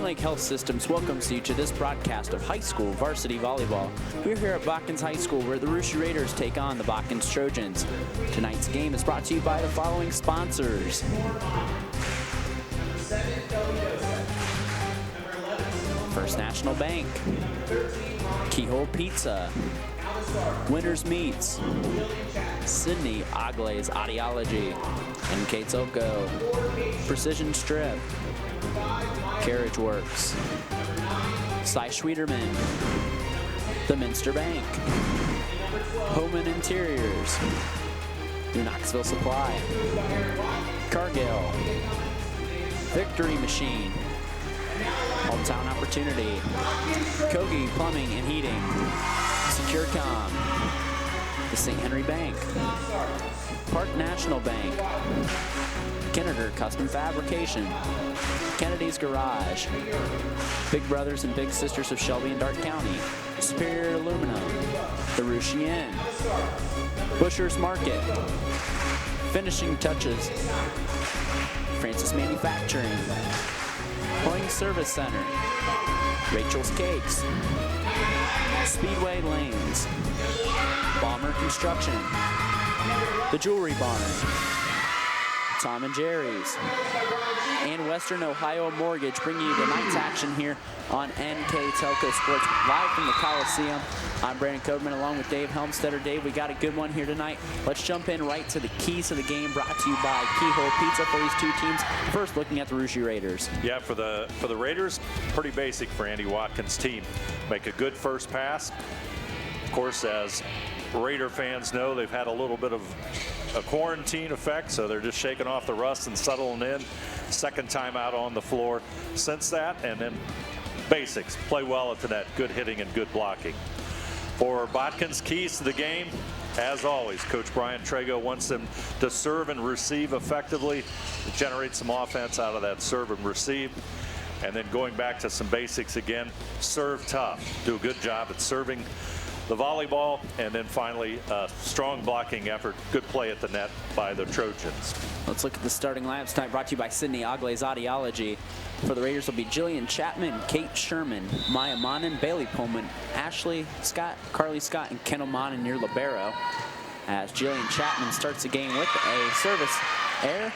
Lake Health Systems welcomes you to this broadcast of high school varsity volleyball. We're here at Botkins High School where the Russia Raiders take on the Botkins Trojans. Tonight's game is brought to you by the following sponsors. First National Bank, Keyhole Pizza, Winners Meats, Sydney Agle's Audiology, NKTelco, Precision Strip, Carriage Works, Cy Schwederman, the Minster Bank, Homan Interiors, New Knoxville Supply, Cargill, Victory Machine, Hometown Opportunity, Kogi Plumbing and Heating, SecureCom, the St. Henry Bank, Park National Bank, Kennegar Custom Fabrication, Kennedy's Garage, Big Brothers and Big Sisters of Shelby and Darke County, Superior Aluminum, the Russia Inn, Busher's Market, Finishing Touches, Francis Manufacturing, Playing Service Center, Rachel's Cakes, Speedway Lanes, Bomber Construction, the Jewelry Barn, Tom and Jerry's, and Western Ohio Mortgage bringing you tonight's action here on NKTelco Sports live from the Coliseum. I'm Brandon Codeman along with Dave Helmstetter. Dave, we got a good one here tonight. Let's jump in right to the keys of the game brought to you by Keyhole Pizza for these two teams. First, looking at the Russia Raiders. Yeah, for the Raiders, pretty basic for Andy Watkins' team. Make a good first pass. Of course, as Raider fans know, they've had a little bit of a quarantine effect, so they're just shaking off the rust and settling in. Second time out on the floor since that, and then basics. Play well at the net, good hitting and good blocking. For Botkins, keys to the game, as always, Coach Brian Trago wants them to serve and receive effectively, generate some offense out of that serve and receive. And then going back to some basics again, serve tough. Do a good job at serving the volleyball, and then finally strong blocking effort, good play at the net by the Trojans. Let's look at the starting lineups tonight, brought to you by Sydney Agle's Audiology. For the Raiders will be Jillian Chapman, Kate Sherman, Maya Monin, Bailey Pullman, Ashley Scott, Carly Scott, and Kendall Monin near libero. As Jillian Chapman starts the game with a service error.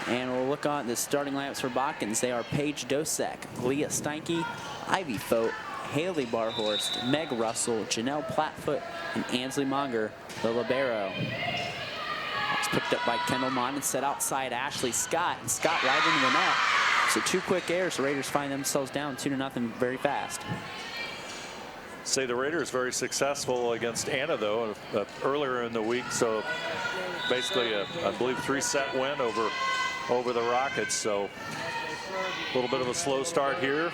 And we'll look on the starting lineups for Botkins. They are Paige Dosek, Leah Steinke, Ivy Fote, Haley Barhorst, Meg Russell, Janelle Plattfoot, and Ansley Monger, the libero. It's picked up by Kendall Mon and set outside Ashley Scott, and Scott right into the net. So two quick errors. The Raiders find themselves down 2-0 very fast. Say the Raiders very successful against Anna, though, earlier in the week. So basically, I believe, 3-set win over the Rockets. So a little bit of a slow start here.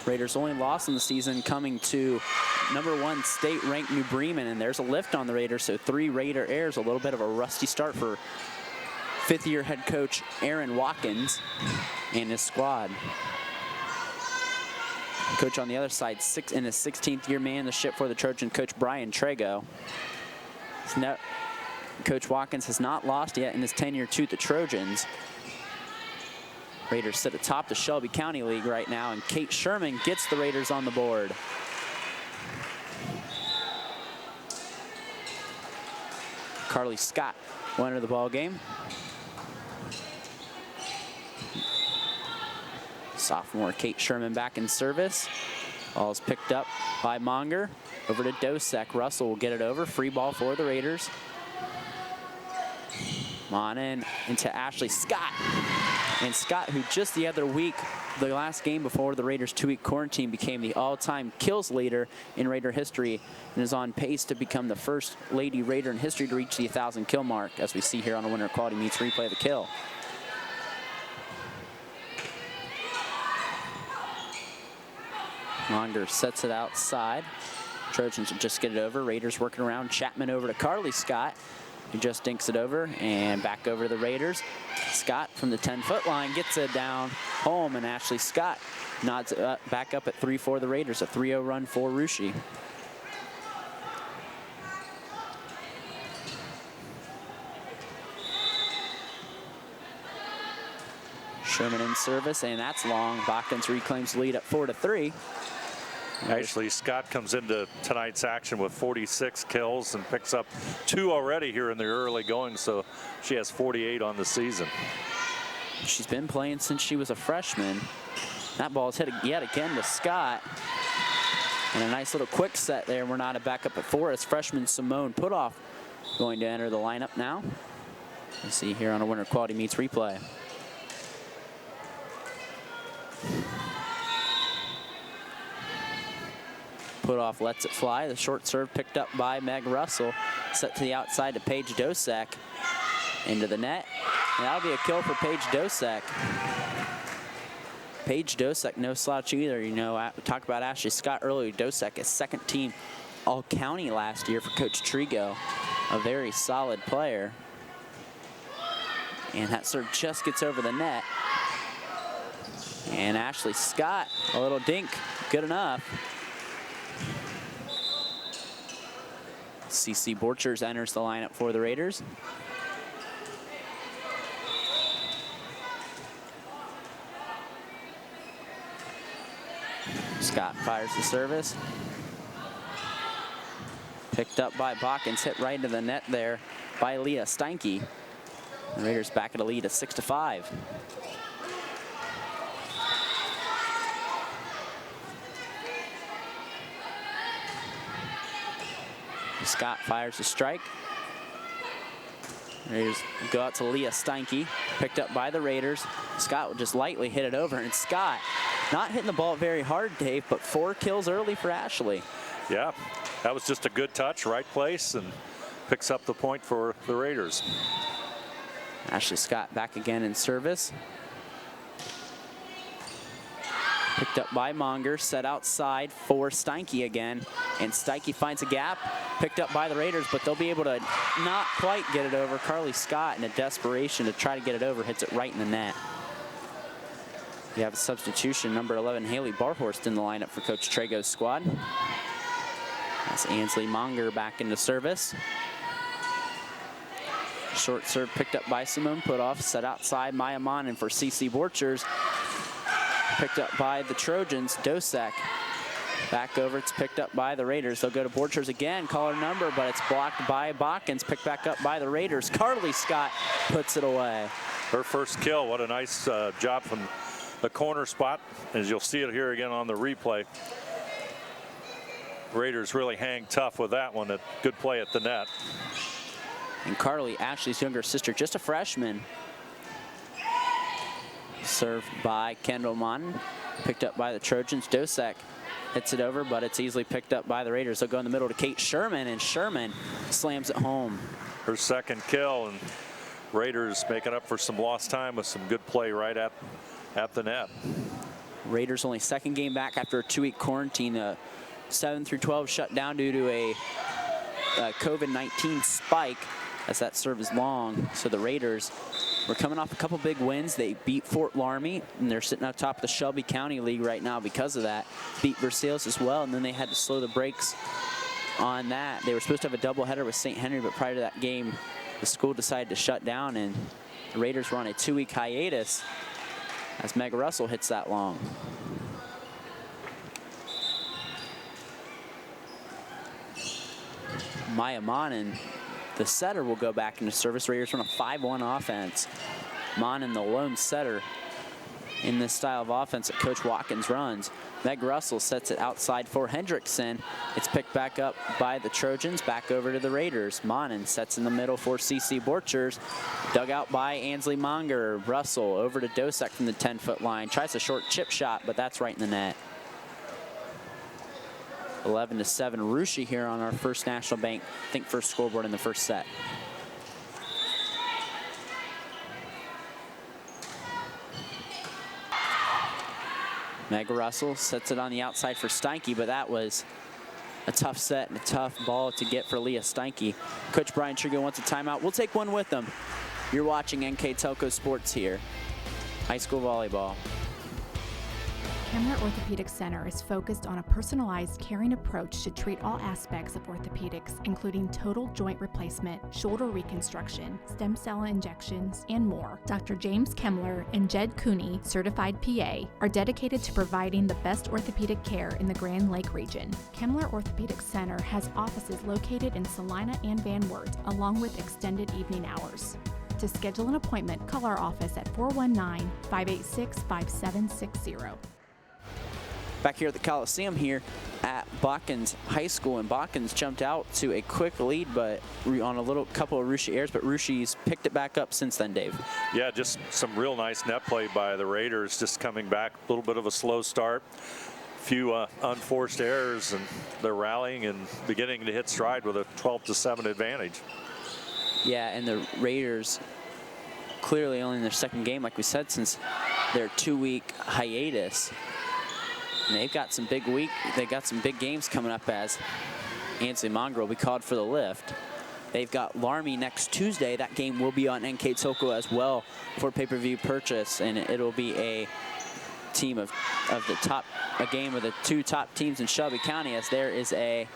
Raiders' only loss in the season coming to #1 state-ranked New Bremen, and there's a lift on the Raiders, so 3 Raider errors, a little bit of a rusty start for fifth-year head coach Aaron Watkins and his squad. Coach on the other side, in his 16th-year man the ship for the Trojan, Coach Brian Trago. Coach Watkins has not lost yet in his tenure to the Trojans. Raiders sit atop the Shelby County League right now, and Kate Sherman gets the Raiders on the board. Carly Scott will enter the ball game. Sophomore Kate Sherman back in service. Ball is picked up by Monger. Over to Dosek. Russell will get it over. Free ball for the Raiders. Monin into Ashley Scott. And Scott, who just the other week, the last game before the Raiders' 2-week quarantine, became the all-time kills leader in Raider history and is on pace to become the first Lady Raider in history to reach the 1,000 kill mark, as we see here on a Winter Quality Meets replay of the kill. Monger sets it outside. Trojans will just get it over. Raiders working around. Chapman over to Carly Scott, who just dinks it over, and back over to the Raiders. Scott from the 10-foot line gets it down home, and Ashley Scott nods it back up at 3 for the Raiders, a 3-0 run for Russia. Sherman in service, and that's long. Botkins reclaims the lead at 4-3. Actually, Scott comes into tonight's action with 46 kills and picks up 2 already here in the early going, so she has 48 on the season. She's been playing since she was a freshman. That ball is hit yet again to Scott. And a nice little quick set there. We're not back up at 4 as freshman Simone Putoff going to enter the lineup now. You see here on a Winter Quality Meets replay. Putoff lets it fly. The short serve picked up by Meg Russell. Set to the outside to Paige Dosek. Into the net. And that'll be a kill for Paige Dosek. Paige Dosek, no slouch either. You know, we talked about Ashley Scott earlier. Dosek is second team All-County last year for Coach Trigo. A very solid player. And that serve just gets over the net. And Ashley Scott, a little dink, good enough. CC Borchers enters the lineup for the Raiders. Scott fires the service. Picked up by Botkins, hit right into the net there by Leah Steinke. The Raiders back at a lead of 6-5. Scott fires the strike. Raiders go out to Leah Steinke, picked up by the Raiders. Scott will just lightly hit it over, and Scott not hitting the ball very hard, Dave, but 4 kills early for Ashley. Yeah, that was just a good touch, right place, and picks up the point for the Raiders. Ashley Scott back again in service. Picked up by Monger, set outside for Steinke again, and Steinke finds a gap, picked up by the Raiders, but they'll be able to not quite get it over. Carly Scott, in a desperation to try to get it over, hits it right in the net. You have a substitution, number 11, Haley Barhorst in the lineup for Coach Trago's squad. That's Ansley Monger back into service. Short serve picked up by Simone Putoff, set outside Maya Monin for CC Borchers. Picked up by the Trojans, Dosek. Back over, it's picked up by the Raiders. They'll go to Borchers again, call her number, but it's blocked by Botkins, picked back up by the Raiders. Carly Scott puts it away. Her first kill, what a nice job from the corner spot, as you'll see it here again on the replay. Raiders really hang tough with that one. A good play at the net. And Carly, Ashley's younger sister, just a freshman. Served by Kendall Mon, picked up by the Trojans. Dosek hits it over, but it's easily picked up by the Raiders. They'll go in the middle to Kate Sherman, and Sherman slams it home. Her second kill, and Raiders making up for some lost time with some good play right at the net. Raiders only second game back after a 2-week quarantine. 7 through 12 shut down due to a COVID-19 spike, as that serve is long. So the Raiders were coming off a couple big wins. They beat Fort Laramie, and they're sitting up top of the Shelby County League right now because of that. Beat Versailles as well, and then they had to slow the brakes on that. They were supposed to have a doubleheader with St. Henry, but prior to that game, the school decided to shut down, and the Raiders were on a 2-week hiatus as Meg Russell hits that long. Maya Monin, the setter, will go back into service. Raiders run a 5-1 offense. Monin, the lone setter in this style of offense that Coach Watkins runs. Meg Russell sets it outside for Hendrickson. It's picked back up by the Trojans, back over to the Raiders. Monin sets in the middle for CC Borchers. Dug out by Ansley Monger. Russell over to Dosek from the 10-foot line. Tries a short chip shot, but that's right in the net. 11-7 Russia here on our First National Bank Think First scoreboard in the first set. Meg Russell sets it on the outside for Steinke, but that was a tough set and a tough ball to get for Leah Steinke. Coach Brian Trigo wants a timeout. We'll take one with them. You're watching NKTelco Sports here. High school volleyball. Kemmler Orthopedic Center is focused on a personalized, caring approach to treat all aspects of orthopedics, including total joint replacement, shoulder reconstruction, stem cell injections, and more. Dr. James Kemmler and Jed Cooney, certified PA, are dedicated to providing the best orthopedic care in the Grand Lake region. Kemmler Orthopedic Center has offices located in Salina and Van Wert, along with extended evening hours. To schedule an appointment, call our office at 419-586-5760. Back here at the Coliseum here at Botkins High School, and Botkins jumped out to a quick lead, but on a couple of Russia errors, but Russia's picked it back up since then, Dave. Yeah, just some real nice net play by the Raiders, just coming back, a little bit of a slow start. Few unforced errors, and they're rallying and beginning to hit stride with a 12-7 advantage. Yeah, and the Raiders clearly only in their second game, like we said, since their 2-week hiatus. And they've got some big games coming up as Ansley Mongrel will be called for the lift. They've got Laramie next Tuesday. That game will be on NKTelco as well for pay-per-view purchase, and it'll be a team of the top, a game of the two top teams in Shelby County, as there is a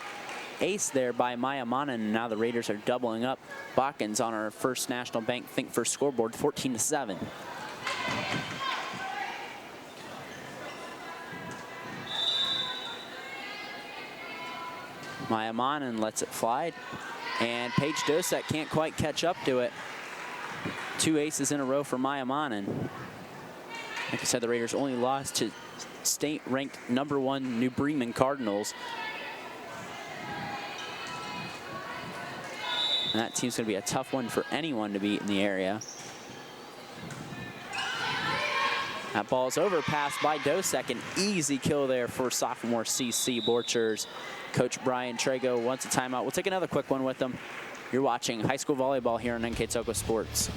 ace there by Maya Manan, and now the Raiders are doubling up Botkins on our First National Bank Think First scoreboard, 14-7. Maya Manan lets it fly, and Paige Dosek can't quite catch up to it. 2 aces in a row for Maya Manan. Like I said, the Raiders only lost to state-ranked #1 New Bremen Cardinals. And that team's going to be a tough one for anyone to beat in the area. That ball's overpassed by Dosek. An easy kill there for sophomore CC Borchers. Coach Brian Trago wants a timeout. We'll take another quick one with them. You're watching high school volleyball here on NKTelco Sports.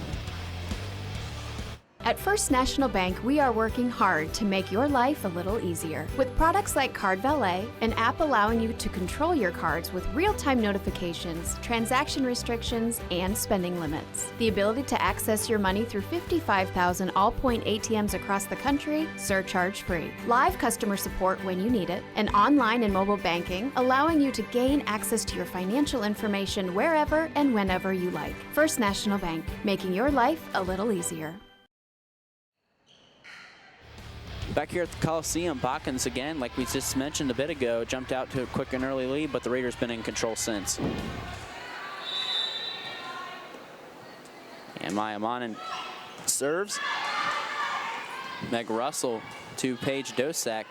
At First National Bank, we are working hard to make your life a little easier. With products like Card Valet, an app allowing you to control your cards with real-time notifications, transaction restrictions, and spending limits. The ability to access your money through 55,000 all-point ATMs across the country, surcharge-free. Live customer support when you need it, and online and mobile banking, allowing you to gain access to your financial information wherever and whenever you like. First National Bank, making your life a little easier. Back here at the Coliseum, Botkins again, like we just mentioned a bit ago, jumped out to a quick and early lead, but the Raiders been in control since. And Maya Manan serves. Meg Russell to Paige Dosek.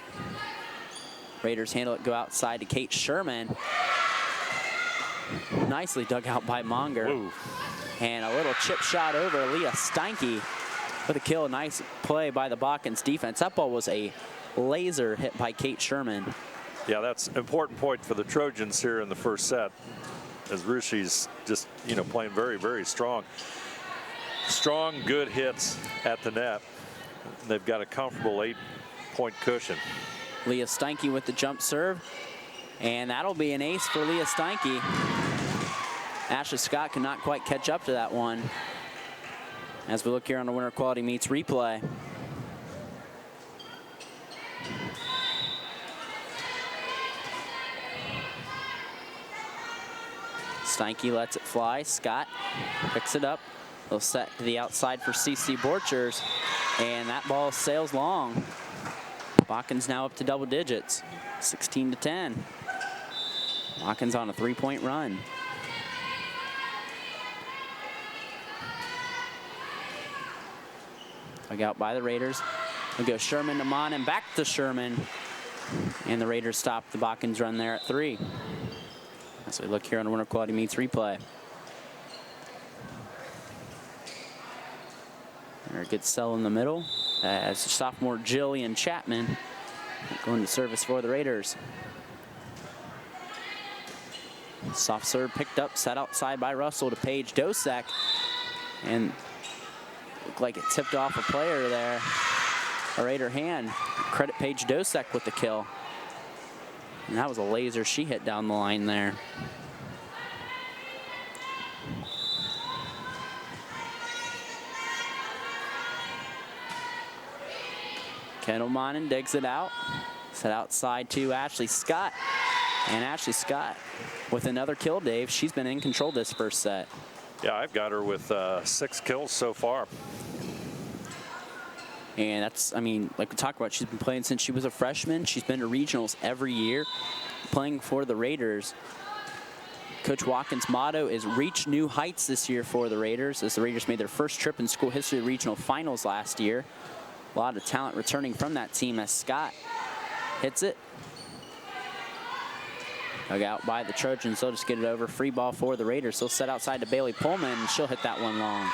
Raiders handle it, go outside to Kate Sherman. Nicely dug out by Monger. Whoa. And a little chip shot over Leah Steinke with a kill. Nice play by the Botkins defense. That ball was a laser hit by Kate Sherman. Yeah, that's an important point for the Trojans here in the first set, as Rushi's just, playing very, very strong. Strong, good hits at the net. They've got a comfortable 8-point cushion. Leah Steinke with the jump serve, and that'll be an ace for Leah Steinke. Ashley Scott cannot quite catch up to that one. As we look here on the Winter Quality Meets replay. Steinke lets it fly. Scott picks it up. They'll set to the outside for CC Borchers, and that ball sails long. Botkins now up to double digits, 16-10. Botkins on a 3-point run. Dug out by the Raiders. We go Sherman to Mon and back to Sherman. And the Raiders stop the Botkins run there at 3. As we look here on Winter Quality Meets replay. A good sell in the middle as sophomore Jillian Chapman going to service for the Raiders. Soft serve picked up, set outside by Russell to Paige Dosek. And looked like it tipped off a player there. A Raider hand. Credit Paige Dosek with the kill. And that was a laser she hit down the line there. Kendall Monin digs it out. Set outside to Ashley Scott. And Ashley Scott with another kill, Dave. She's been in control this first set. Yeah, I've got her with 6 kills so far. And that's, I mean, like we talked about, she's been playing since she was a freshman. She's been to regionals every year, playing for the Raiders. Coach Watkins' motto is reach new heights this year for the Raiders, as the Raiders made their first trip in school history of regional finals last year. A lot of talent returning from that team as Scott hits it. Dug out by the Trojans. They'll just get it over. Free ball for the Raiders. They'll set outside to Bailey Pullman, and she'll hit that one long.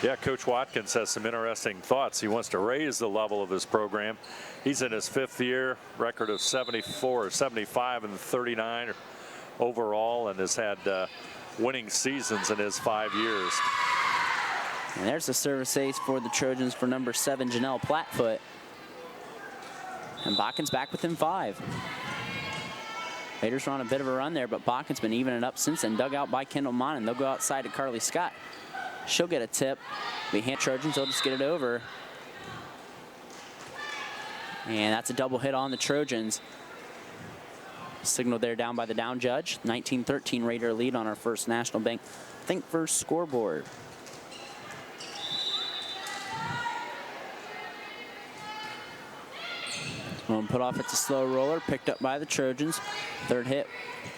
Yeah, Coach Watkins has some interesting thoughts. He wants to raise the level of his program. He's in his 5th year, record of 74, 75, and 39 overall, and has had winning seasons in his 5 years. And there's the service ace for the Trojans for number 7, Janelle Plattfoot. And Botkins back within 5. Raiders are on a bit of a run there, but Botkins been evening it up since then. Dug out by Kendall Monin. They'll go outside to Carly Scott. She'll get a tip. The hand Trojans will just get it over. And that's a double hit on the Trojans. Signal there down by the down judge. 19-13 Raider lead on our first National Bank Think First scoreboard. One put off, it's a slow roller, picked up by the Trojans. Third hit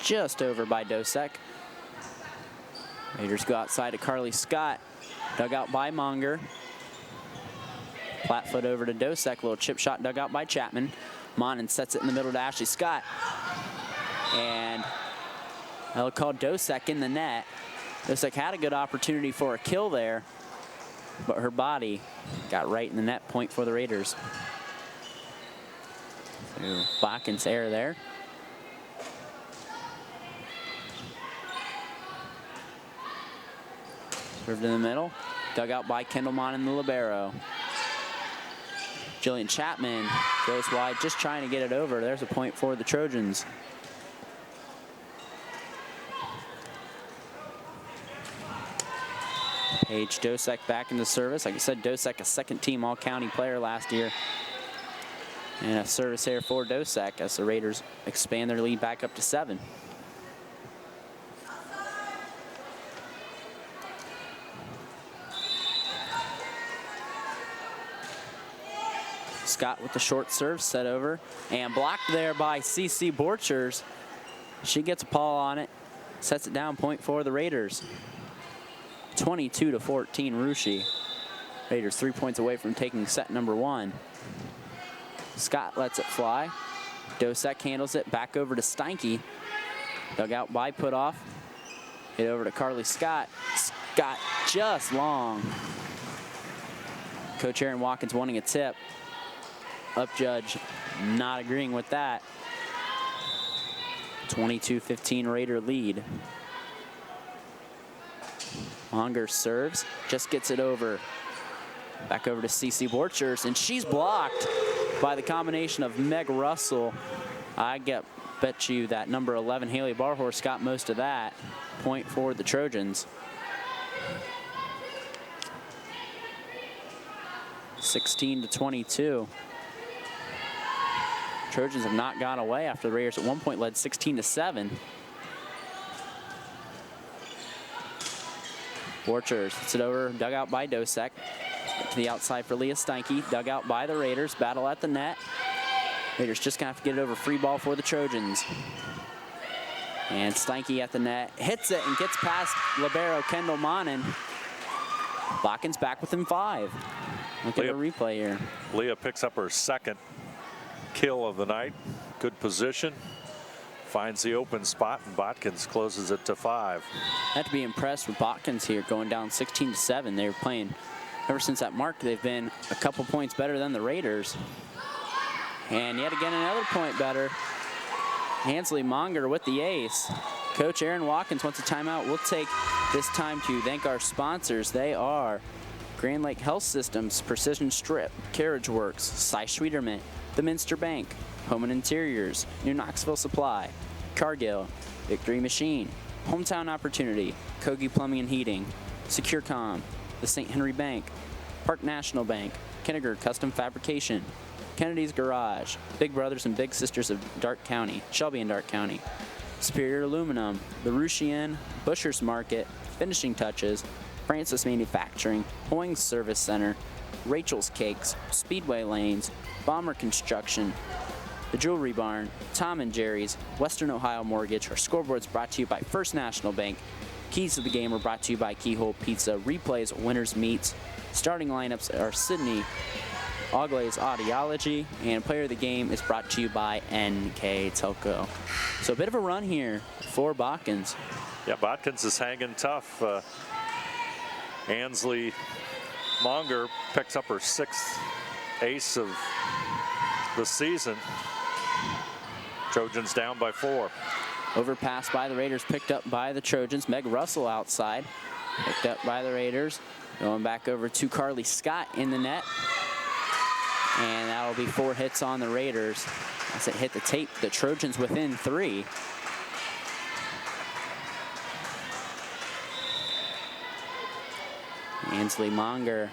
just over by Dosek. Raiders go outside to Carly Scott. Dug out by Monger. Plattfoot over to Dosek. Little chip shot dug out by Chapman. Monin sets it in the middle to Ashley Scott. And they'll call Dosek in the net. Dosek had a good opportunity for a kill there, but her body got right in the net. Point for the Raiders. Botkins error there. Served in the middle. Dug out by Kendall Monin, the libero. Jillian Chapman goes wide, just trying to get it over. There's a point for the Trojans. Paige Dosek back into service. Like I said, Dosek, a second-team All-County player last year. And a service here for Dosek as the Raiders expand their lead back up to 7. Scott with the short serve, set over, and blocked there by CC Borchers. She gets a paw on it, sets it down, point for the Raiders. 22-14 Rushi. Raiders 3 points away from taking set number 1. Scott lets it fly. Dosek handles it back over to Steinke. Dug out by put off. Hit over to Carly Scott. Scott just long. Coach Aaron Watkins wanting a tip. Up judge not agreeing with that. 22-15 Raider lead. Monger serves, just gets it over. Back over to CC Borchers, and she's blocked by the combination of Meg Russell. Bet you that number 11 Haley Barhorse got most of that. Point for the Trojans. 16-22. Trojans have not gone away after the Raiders at one point led 16-7. Borchers hits it over, dug out by Dosek. To the outside for Leah Steinke, dug out by the Raiders, battle at the net. Raiders just gonna have to get it over, free ball for the Trojans. And Steinke at the net, hits it and gets past libero Kendall Monin. Botkins back within 5. Look at the replay here. Leah picks up her second kill of the night. Good position. Finds the open spot, and Botkins closes it to 5. I have to be impressed with Botkins here, going down 16-7. They were playing, ever since that mark, they've been a couple points better than the Raiders. And yet again, another point better. Hansley Monger with the ace. Coach Aaron Watkins wants a timeout. We'll take this time to thank our sponsors. They are Grand Lake Health Systems, Precision Strip, Carriage Works, Cy Schwieterman, the Minster Bank, Home and Interiors, New Knoxville Supply, Cargill, Victory Machine, Hometown Opportunity, Kogi Plumbing and Heating, SecureCom, the St. Henry Bank, Park National Bank, Kennegar Custom Fabrication, Kennedy's Garage, Big Brothers and Big Sisters of Dark County, Shelby and Dark County, Superior Aluminum, the Ruschian, Busher's Market, Finishing Touches, Francis Manufacturing, Hoying's Service Center, Rachel's Cakes, Speedway Lanes, Bomber Construction, the Jewelry Barn, Tom and Jerry's, Western Ohio Mortgage. Our scoreboard's brought to you by First National Bank. Keys to the game are brought to you by Keyhole Pizza. Replays, winners, meets. Starting lineups are Sydney Auglay's Audiology, and player of the game is brought to you by NKTelco. So a bit of a run here for Botkins. Yeah, Botkins is hanging tough. Ansley Monger picks up her 6th ace of the season. Trojans down by 4. Overpass by the Raiders, picked up by the Trojans. Meg Russell outside, picked up by the Raiders. Going back over to Carly Scott in the net. And that'll be 4 hits on the Raiders. As it hit the tape, the Trojans within 3. Ansley Monger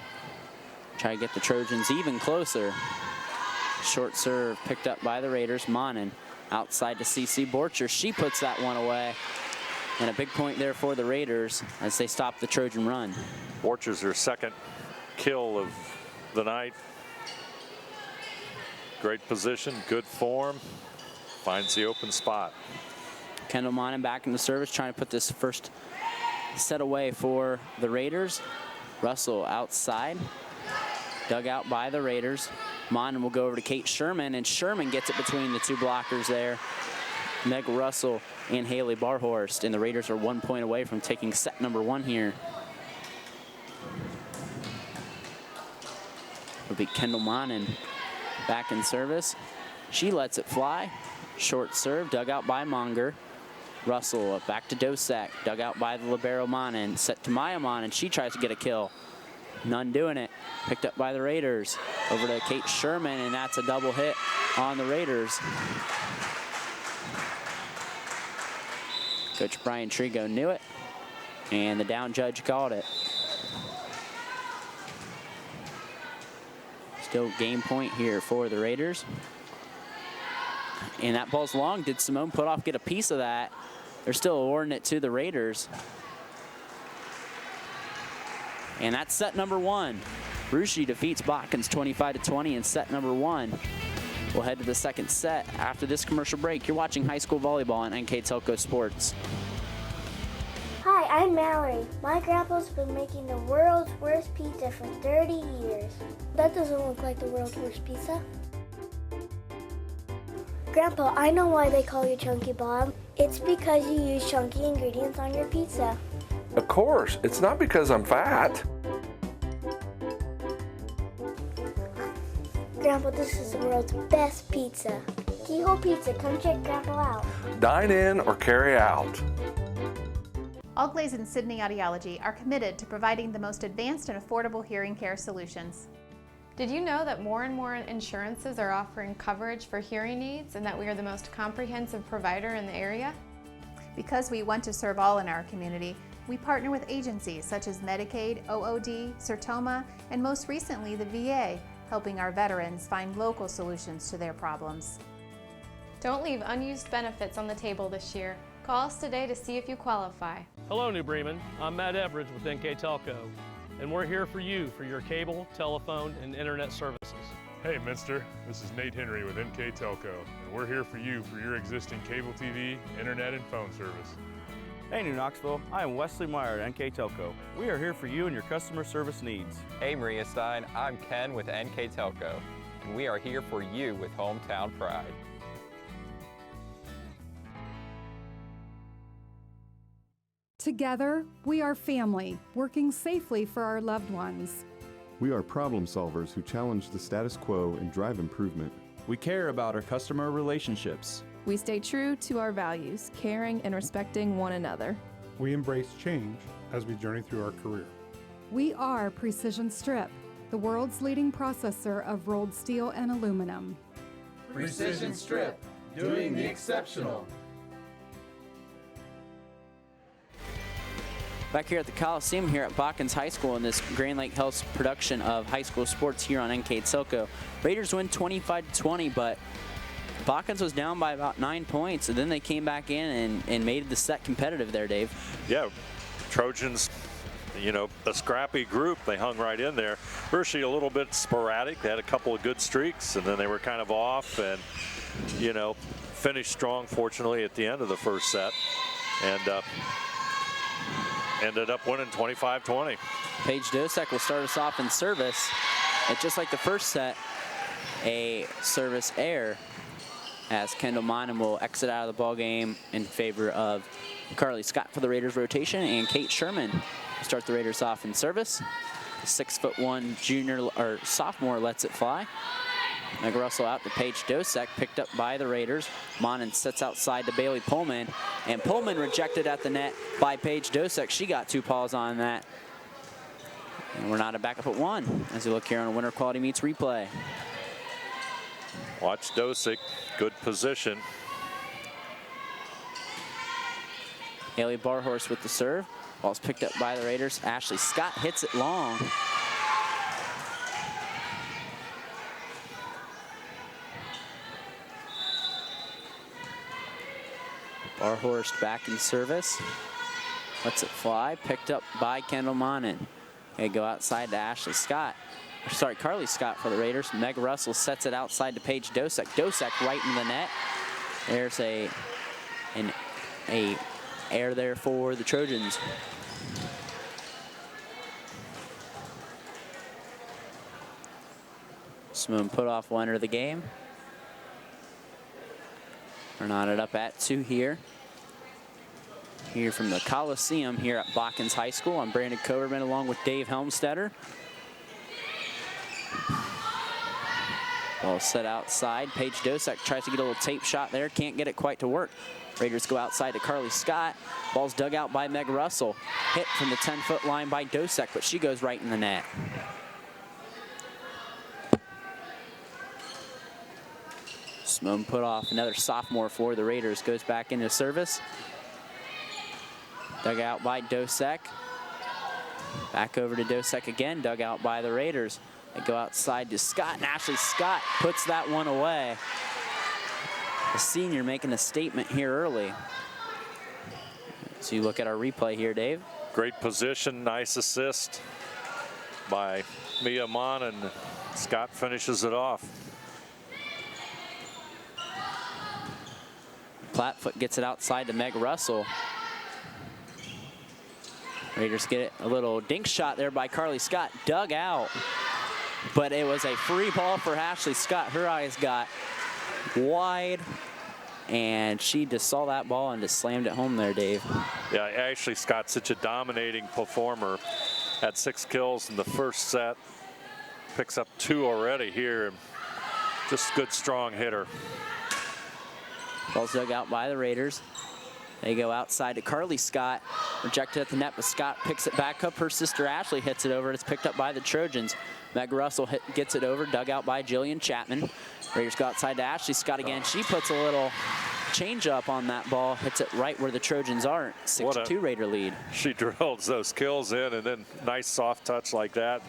try to get the Trojans even closer. Short serve picked up by the Raiders. Monin outside to CC Borcher. She puts that one away. And a big point there for the Raiders as they stop the Trojan run. Borcher's her 2nd kill of the night. Great position, good form. Finds the open spot. Kendall Monin back in the service, trying to put this first set away for the Raiders. Russell outside, dug out by the Raiders. Monin will go over to Kate Sherman, and Sherman gets it between the 2 blockers there. Meg Russell and Haley Barhorst, and the Raiders are 1 point away from taking set number 1 here. It'll be Kendall Monin back in service. She lets it fly. Short serve, dug out by Monger. Russell back to Dosak, dug out by the libero Monin. Set to Maya Monin, she tries to get a kill. None doing it. Picked up by the Raiders. Over to Kate Sherman, and that's a double hit on the Raiders. Coach Brian Trigo knew it, and the down judge called it. Still game point here for the Raiders. And that ball's long. Did Simone Putoff get a piece of that? They're still awarding it to the Raiders. And that's set number 1. Ruschi defeats Botkins 25-20 in set number 1. We'll head to the 2nd set after this commercial break. You're watching high school volleyball on NKTelco Sports. Hi, I'm Mallory. My grandpa's been making the world's worst pizza for 30 years. That doesn't look like the world's worst pizza. Grandpa, I know why they call you Chunky Bob. It's because you use chunky ingredients on your pizza. Of course, it's not because I'm fat. Grandpa, this is the world's best pizza. Keyhole Pizza, come check Grandpa out. Dine in or carry out. Auglay's and Sydney Audiology are committed to providing the most advanced and affordable hearing care solutions. Did you know that more and more insurances are offering coverage for hearing aids and that we are the most comprehensive provider in the area? Because we want to serve all in our community, we partner with agencies such as Medicaid, OOD, Sertoma, and most recently the VA, helping our veterans find local solutions to their problems. Don't leave unused benefits on the table this year. Call us today to see if you qualify. Hello, New Bremen. I'm Matt Everidge with NKTelco, and we're here for you for your cable, telephone, and internet services. Hey, Minster. This is Nate Henry with NKTelco, and we're here for you for your existing cable TV, internet, and phone service. Hey, New Knoxville. I am Wesley Meyer at NKTelco. We are here for you and your customer service needs. Hey, Maria Stein. I'm Ken with NKTelco, and we are here for you with hometown pride. Together, we are family, working safely for our loved ones. We are problem solvers who challenge the status quo and drive improvement. We care about our customer relationships. We stay true to our values, caring and respecting one another. We embrace change as we journey through our career. We are Precision Strip, the world's leading processor of rolled steel and aluminum. Precision Strip, doing the exceptional. Back here at the Coliseum here at Botkins High School in this Grand Lake Hills production of high school sports here on NKTelco. Raiders win 25-20, but Botkins was down by about 9 points, and then they came back in and made the set competitive there, Dave. Yeah, Trojans, you know, a scrappy group. They hung right in there. Hershey a little bit sporadic. They had a couple of good streaks, and then they were kind of off and, you know, finished strong, fortunately, at the end of the first set. And ended up winning 25-20. Paige Dosek will start us off in service. And just like the first set, a service error as Kendall Monum will exit out of the ball game in favor of Carly Scott for the Raiders rotation, and Kate Sherman will start the Raiders off in service. 6'1" junior or sophomore lets it fly. Meg Russell out to Paige Dosek, picked up by the Raiders. Monin sits outside to Bailey Pullman, and Pullman rejected at the net by Paige Dosek. She got 2 paws on that. And we're not back up at 1 as we look here on Winter Quality Meets replay. Watch Dosek, good position. Haley Barhorse with the serve. Ball's picked up by the Raiders. Ashley Scott hits it long. Barhorst back in service. Lets it fly. Picked up by Kendall Monin. They go outside to Ashley Scott. Sorry, Carly Scott for the Raiders. Meg Russell sets it outside to Paige Dosek. Dosek right in the net. There's an air there for the Trojans. Smoon put off will enter the game. We're knotted up at 2 here. Here from the Coliseum here at Botkins High School. I'm Brandon Coverman along with Dave Helmstetter. Ball set outside. Paige Dosek tries to get a little tape shot there. Can't get it quite to work. Raiders go outside to Carly Scott. Ball's dug out by Meg Russell. Hit from the 10-foot line by Dosek, but she goes right in the net. Simone put off, another sophomore for the Raiders. Goes back into service. Dug out by Dosek. Back over to Dosek again. Dug out by the Raiders. They go outside to Scott, and Ashley Scott puts that one away. The senior making a statement here early. So you look at our replay here, Dave. Great position, nice assist by Mia Mon, and Scott finishes it off. Plattfoot gets it outside to Meg Russell. Raiders get it, a little dink shot there by Carly Scott, dug out. But it was a free ball for Ashley Scott. Her eyes got wide, and she just saw that ball and just slammed it home there, Dave. Yeah, Ashley Scott's such a dominating performer. Had 6 kills in the first set. Picks up 2 already here. Just good, strong hitter. Ball's dug out by the Raiders. They go outside to Carly Scott. Rejected at the net, but Scott picks it back up. Her sister Ashley hits it over. It's picked up by the Trojans. Meg Russell gets it over, dug out by Jillian Chapman. Raiders go outside to Ashley Scott again. She puts a little change up on that ball, hits it right where the Trojans are. 6-2 Raider lead. She drills those kills in, and then nice soft touch like that.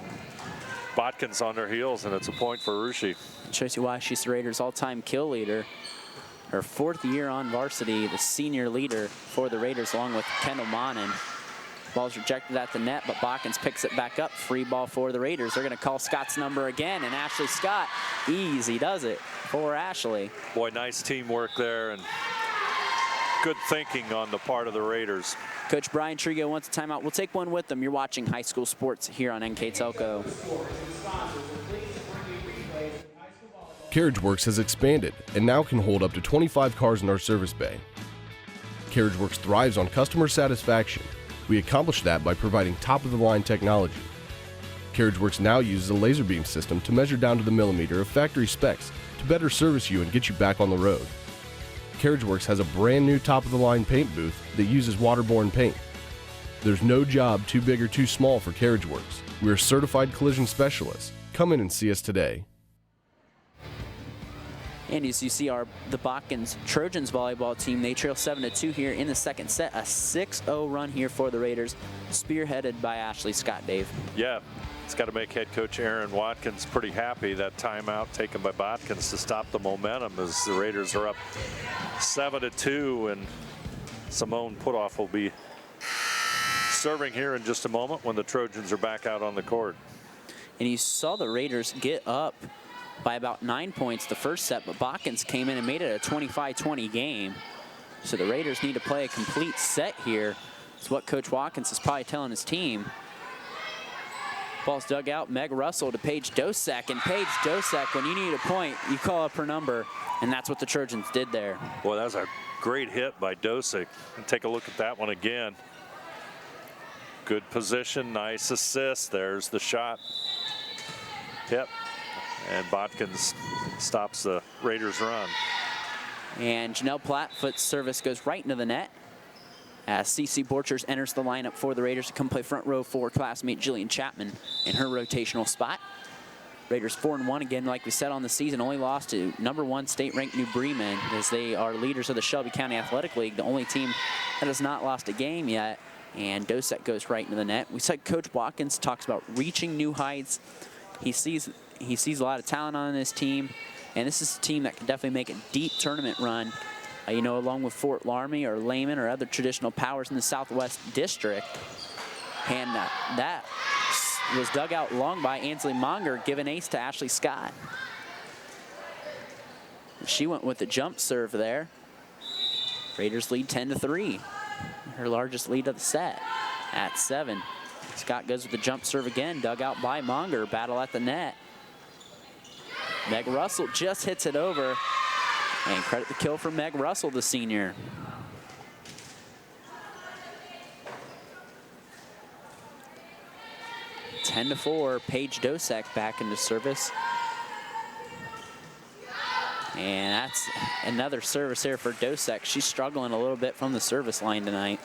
Botkins on their heels, and it's a point for Rushi. Shows you why she's the Raiders' all-time kill leader. Her 4th year on varsity, the senior leader for the Raiders, along with Kendall Monin. Ball's rejected at the net, but Botkins picks it back up. Free ball for the Raiders. They're going to call Scott's number again, and Ashley Scott easy does it for Ashley. Boy, nice teamwork there, and good thinking on the part of the Raiders. Coach Brian Trigo wants a timeout. We'll take one with them. You're watching high school sports here on NKTelco. CarriageWorks has expanded and now can hold up to 25 cars in our service bay. CarriageWorks thrives on customer satisfaction. We accomplish that by providing top-of-the-line technology. CarriageWorks now uses a laser beam system to measure down to the millimeter of factory specs to better service you and get you back on the road. CarriageWorks has a brand new top-of-the-line paint booth that uses waterborne paint. There's no job too big or too small for CarriageWorks. We're certified collision specialists. Come in and see us today. And as you see, the Botkins Trojans volleyball team, they trail 7-2 here in the second set. A 6-0 run here for the Raiders, spearheaded by Ashley Scott, Dave. Yeah, it's got to make head coach Aaron Watkins pretty happy. That timeout taken by Botkins to stop the momentum as the Raiders are up 7-2, and Simone Putoff will be serving here in just a moment when the Trojans are back out on the court. And you saw the Raiders get up by about 9 points the first set, but Botkins came in and made it a 25-20 game. So the Raiders need to play a complete set here. It's what Coach Watkins is probably telling his team. Ball's dug out. Meg Russell to Paige Dosek, and Paige Dosek, when you need a point, you call up her number, and that's what the Trojans did there. Boy, that was a great hit by Dosek. Take a look at that one again. Good position, nice assist. There's the shot. Yep. And Botkins stops the Raiders' run. And Janelle Plattfoot's service goes right into the net as CC Borchers enters the lineup for the Raiders to come play front row for classmate Jillian Chapman in her rotational spot. Raiders 4-1 again, like we said on the season, only lost to #1 state-ranked New Bremen as they are leaders of the Shelby County Athletic League, the only team that has not lost a game yet. And Dosek goes right into the net. We said Coach Watkins talks about reaching new heights. He sees a lot of talent on this team, and this is a team that can definitely make a deep tournament run, you know, along with Fort Laramie or Lehman or other traditional powers in the Southwest District. And that was dug out long by Ansley Monger, giving ace to Ashley Scott. She went with the jump serve there. Raiders lead 10-3, her largest lead of the set at 7. Scott goes with the jump serve again, dug out by Monger, battle at the net. Meg Russell just hits it over, and credit the kill for Meg Russell, the senior. (10-4), Paige Dosek back into service. And that's another service there for Dosek. She's struggling a little bit from the service line tonight.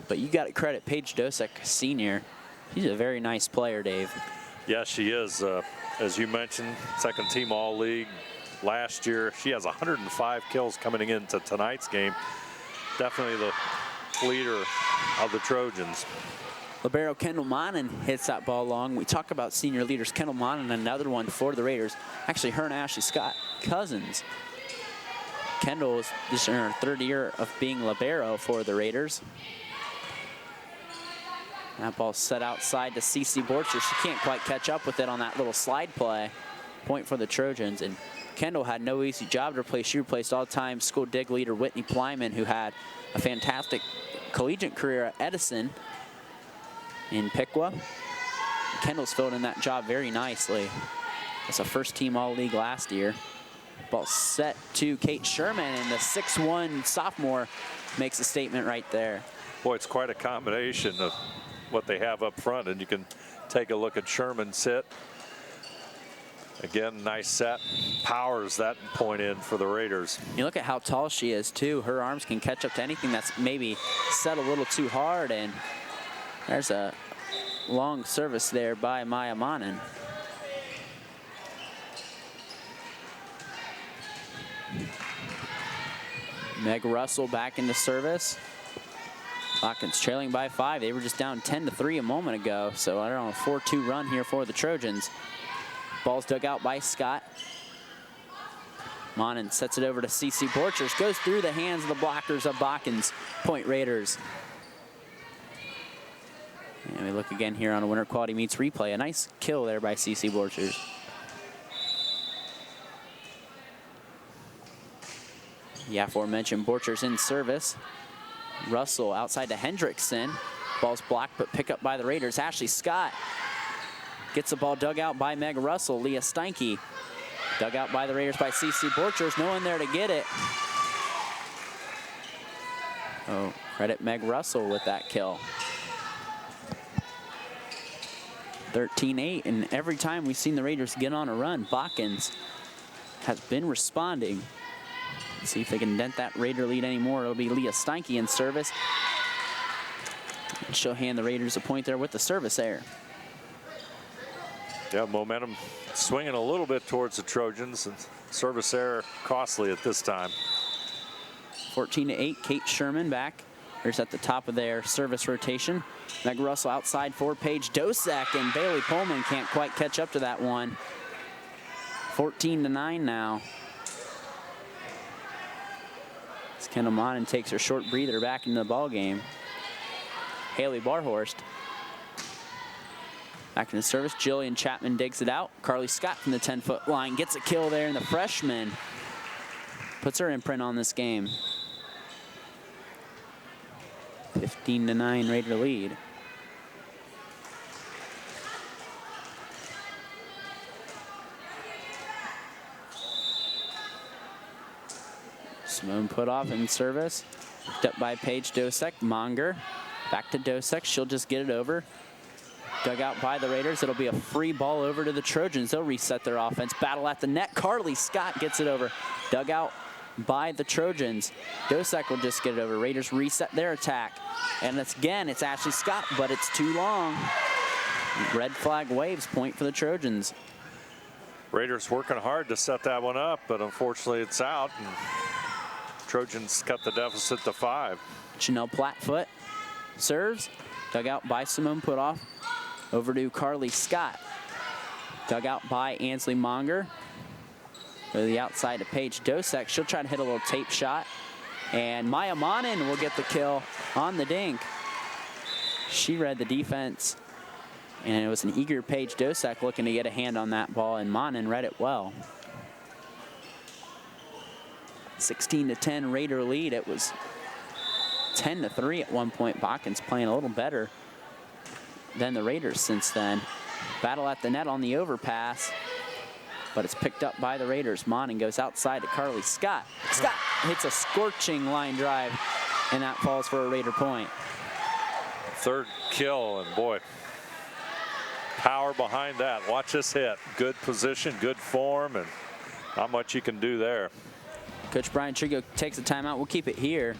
But you got to credit Paige Dosek, senior. She's a very nice player, Dave. Yes, she is. As you mentioned, second team All-League last year. She has 105 kills coming into tonight's game. Definitely the leader of the Trojans. Libero Kendall Monin hits that ball long. We talk about senior leaders. Kendall Monin, another one for the Raiders. Actually, her and Ashley Scott, cousins. Kendall is this in her third year of being libero for the Raiders. That ball set outside to CC Borcher. She can't quite catch up with it on that little slide play. Point for the Trojans. And Kendall had no easy job to replace. She replaced all-time school dig leader Whitney Plyman, who had a fantastic collegiate career at Edison in Piqua. Kendall's filled in that job very nicely. That's a first-team All-League last year. Ball set to Kate Sherman, and the 6'1" sophomore makes a statement right there. Boy, it's quite a combination of what they have up front, and you can take a look at Sherman's hit. Again, nice set, powers that point in for the Raiders. You look at how tall she is, too. Her arms can catch up to anything that's maybe set a little too hard, and there's a long service there by Maya Monin. Meg Russell back into service. Botkins trailing by 5. They were just down 10-3 a moment ago, so I don't know, a 4-2 run here for the Trojans. Ball's dug out by Scott. Monin sets it over to CC Borchers, goes through the hands of the blockers of Botkins. Point Raiders. And we look again here on a Winter Quality Meets replay. A nice kill there by CC Borchers. The aforementioned Borchers in service. Russell outside to Hendrickson. Ball's blocked but picked up by the Raiders. Ashley Scott gets the ball dug out by Meg Russell. Leah Steinke dug out by the Raiders by CC Borchers. No one there to get it. Oh, credit Meg Russell with that kill. 13-8, and every time we've seen the Raiders get on a run, Botkins has been responding. Let's see if they can dent that Raider lead anymore. It'll be Leah Steinke in service. And she'll hand the Raiders a point there with the service error. Yeah, momentum swinging a little bit towards the Trojans, and service error costly at this time. 14-8, Kate Sherman back. Here's at the top of their service rotation. Meg Russell outside for Paige Dosek, and Bailey Pullman can't quite catch up to that one. 14-9 now. As Kendall Monin takes her short breather back into the ball game. Haley Barhorst back in the service. Jillian Chapman digs it out. Carly Scott from the 10-foot line gets a kill there, and the freshman puts her imprint on this game. 15-9 Raider lead. Simone put off in service. Picked up by Paige Dosek. Monger back to Dosek. She'll just get it over. Dug out by the Raiders. It'll be a free ball over to the Trojans. They'll reset their offense. Battle at the net. Carly Scott gets it over. Dug out by the Trojans. Dosek will just get it over. Raiders reset their attack. And it's Ashley Scott, but it's too long. Red flag waves, point for the Trojans. Raiders working hard to set that one up, but unfortunately it's out. And Trojans cut the deficit to 5. Chanel Plattfoot serves. Dug out by Simone Putoff. Over to Carly Scott. Dug out by Ansley Monger. Go to the outside to Paige Dosek. She'll try to hit a little tape shot. And Maya Monin will get the kill on the dink. She read the defense. And it was an eager Paige Dosek looking to get a hand on that ball, and Monin read it well. 16-10 Raider lead. It was 10-3 at one point. Botkins playing a little better than the Raiders since then. Battle at the net on the overpass, but it's picked up by the Raiders. Monin goes outside to Carly Scott. Scott hits a scorching line drive, and that falls for a Raider point. Third kill, and boy, power behind that. Watch this hit. Good position, good form, and not much you can do there. Coach Brian Trigo takes a timeout. We'll keep it here.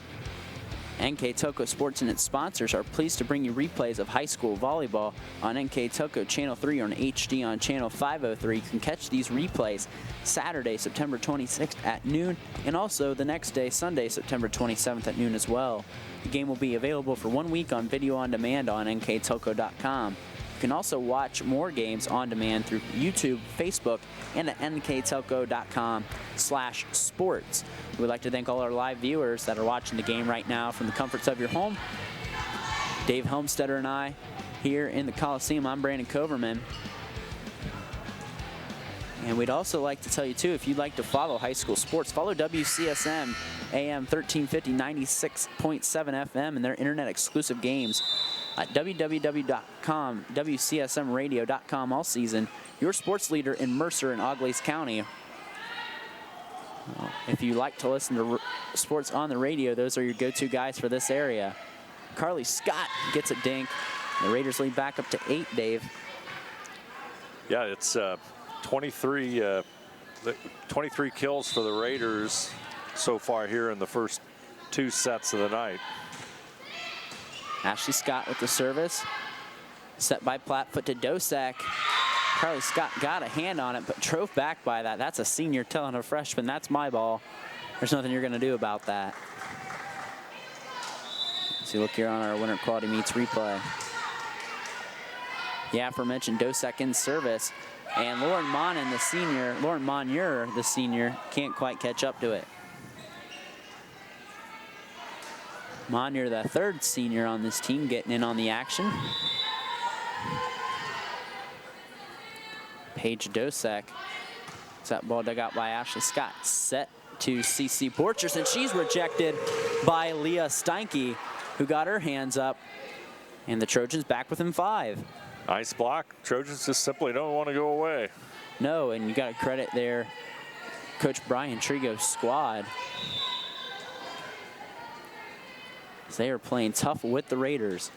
NKTelco Sports and its sponsors are pleased to bring you replays of high school volleyball on NKTelco Channel 3 or on HD on Channel 503. You can catch these replays Saturday, September 26th at noon, and also the next day, Sunday, September 27th at noon as well. The game will be available for 1 week on video on demand on NKTelco.com. You can also watch more games on demand through YouTube, Facebook, and at nktelco.com/sports. We'd like to thank all our live viewers that are watching the game right now from the comforts of your home. Dave Helmstetter and I here in the Coliseum. I'm Brandon Coverman. And we'd also like to tell you, too, if you'd like to follow high school sports, follow WCSM AM 1350 96.7 FM and their internet-exclusive games at www.com, WCSMradio.com all season. Your sports leader in Mercer and Auglaize County. If you like to listen to sports on the radio, those are your go-to guys for this area. Carly Scott gets a dink. The Raiders lead back up to 8, Dave. Yeah, it's 23 kills for the Raiders so far here in the first 2 sets of the night. Ashley Scott with the service. Set by Plattfoot to Dosek. Carly Scott got a hand on it, but drove back by that. That's a senior telling a freshman, that's my ball. There's nothing you're going to do about that. So look here on our Winter Quality Meets replay. The aforementioned Dosek in service. And Lauren Monin, the senior, Lauren Monier, the senior, can't quite catch up to it. Monier, the 3rd senior on this team, getting in on the action. Paige Dosek. That ball dug out by Ashley Scott. Set to CC Borchers, and she's rejected by Leah Steinke, who got her hands up. And the Trojans back within 5. Nice block. Trojans just simply don't want to go away. No, and you got to credit there Coach Brian Trigo's squad. They are playing tough with the Raiders.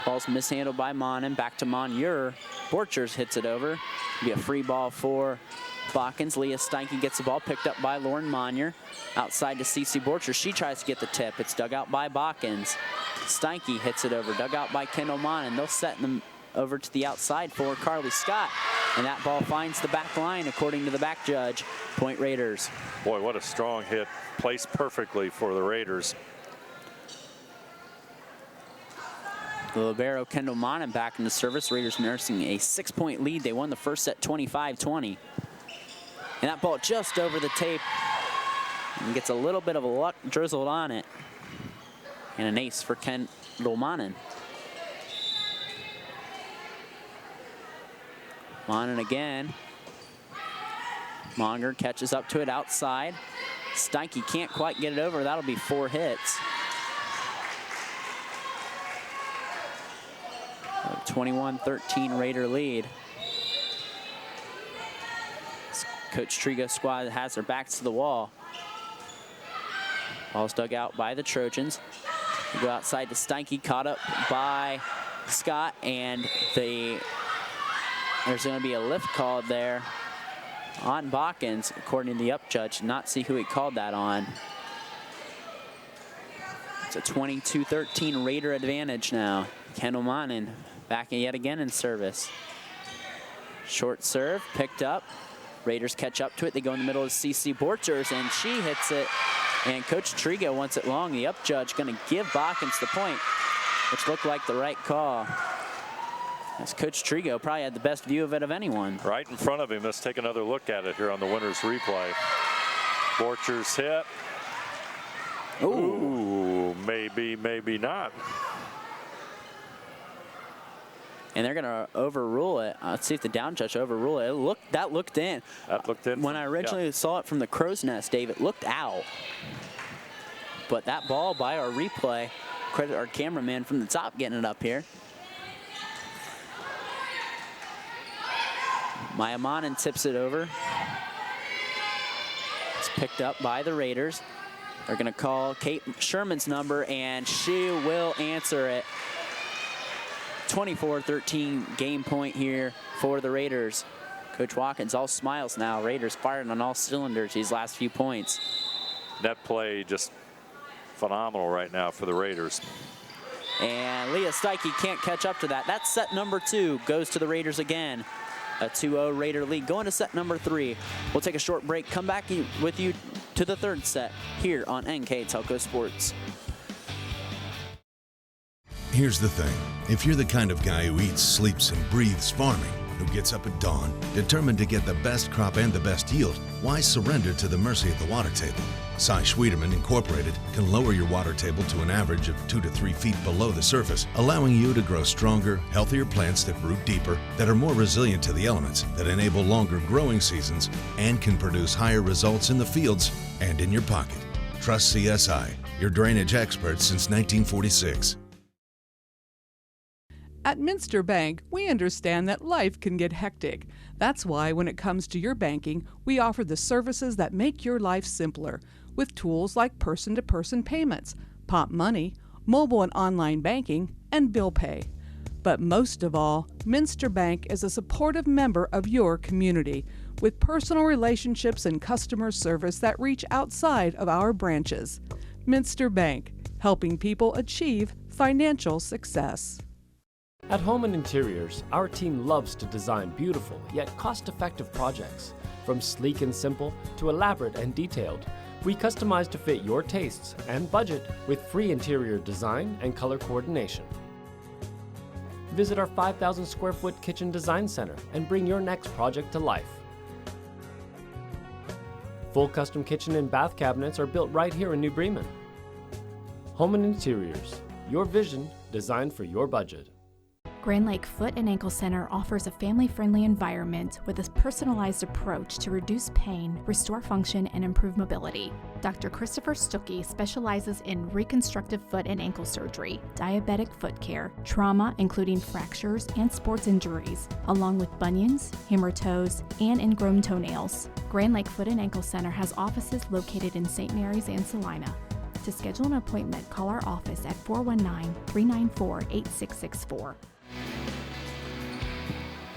Ball's mishandled by Monin. Back to Monier. Borchers hits it over. It'll be a free ball for Botkins. Leah Steinke gets the ball picked up by Lauren Monier. Outside to CC Borchers. She tries to get the tip. It's dug out by Botkins. Steinke hits it over. Dug out by Kendall Monin. They'll set them over to the outside for Carly Scott. And that ball finds the back line, according to the back judge. Point Raiders. Boy, what a strong hit. Placed perfectly for the Raiders. The libero Kendall Monin back in the service. Raiders nursing a 6-point lead. They won the first set 25-20. And that ball just over the tape. And gets a little bit of a luck drizzled on it. And an ace for Kendall Monin. Monin again. Monger catches up to it outside. Steinke can't quite get it over. That'll be 4 hits. 21-13 Raider lead. Coach Trigo's squad has their backs to the wall. Ball's dug out by the Trojans. They go outside to Steinke, caught up by Scott, and there's going to be a lift called there on Botkins, according to the up judge. Not see who he called that on. It's a 22-13 Raider advantage now. Kendall Monin back yet again in service. Short serve, picked up. Raiders catch up to it. They go in the middle of CC Borchers, and she hits it. And Coach Trigo wants it long. The up judge going to give Botkins the point, which looked like the right call. As Coach Trigo probably had the best view of it of anyone. Right in front of him. Let's take another look at it here on the winner's replay. Borchers hit. Ooh, maybe, maybe not. And they're going to overrule it. Let's see if the down judge overrule it. That looked in. That looked in. When I originally saw it from the crow's nest, Dave, it looked out. But that ball by our replay, credit our cameraman from the top getting it up here. Maya Monin tips it over. It's picked up by the Raiders. They're going to call Kate Sherman's number, and she will answer it. 24-13 game point here for the Raiders. Coach Watkins all smiles now. Raiders firing on all cylinders these last few points. Net play just phenomenal right now for the Raiders. And Leah Steinke can't catch up to that. That's set number 2. Goes to the Raiders again. A 2-0 Raider lead. Going to set number 3. We'll take a short break. Come back with you to the 3rd set here on NKTelco Sports. Here's the thing. If you're the kind of guy who eats, sleeps, and breathes farming, who gets up at dawn, determined to get the best crop and the best yield, why surrender to the mercy of the water table? Cy Schwieterman Incorporated can lower your water table to an average of 2 to 3 feet below the surface, allowing you to grow stronger, healthier plants that root deeper, that are more resilient to the elements, that enable longer growing seasons, and can produce higher results in the fields and in your pocket. Trust CSI, your drainage experts since 1946. At Minster Bank, we understand that life can get hectic. That's why when it comes to your banking, we offer the services that make your life simpler, with tools like person-to-person payments, Pop Money, mobile and online banking, and bill pay. But most of all, Minster Bank is a supportive member of your community, with personal relationships and customer service that reach outside of our branches. Minster Bank, helping people achieve financial success. At Home and Interiors, our team loves to design beautiful yet cost-effective projects. From sleek and simple to elaborate and detailed, we customize to fit your tastes and budget with free interior design and color coordination. Visit our 5,000 square foot kitchen design center and bring your next project to life. Full custom kitchen and bath cabinets are built right here in New Bremen. Home and Interiors, your vision designed for your budget. Grand Lake Foot and Ankle Center offers a family-friendly environment with a personalized approach to reduce pain, restore function, and improve mobility. Dr. Christopher Stuckey specializes in reconstructive foot and ankle surgery, diabetic foot care, trauma including fractures and sports injuries, along with bunions, hammer toes, and ingrown toenails. Grand Lake Foot and Ankle Center has offices located in St. Mary's and Salina. To schedule an appointment, call our office at 419-394-8664.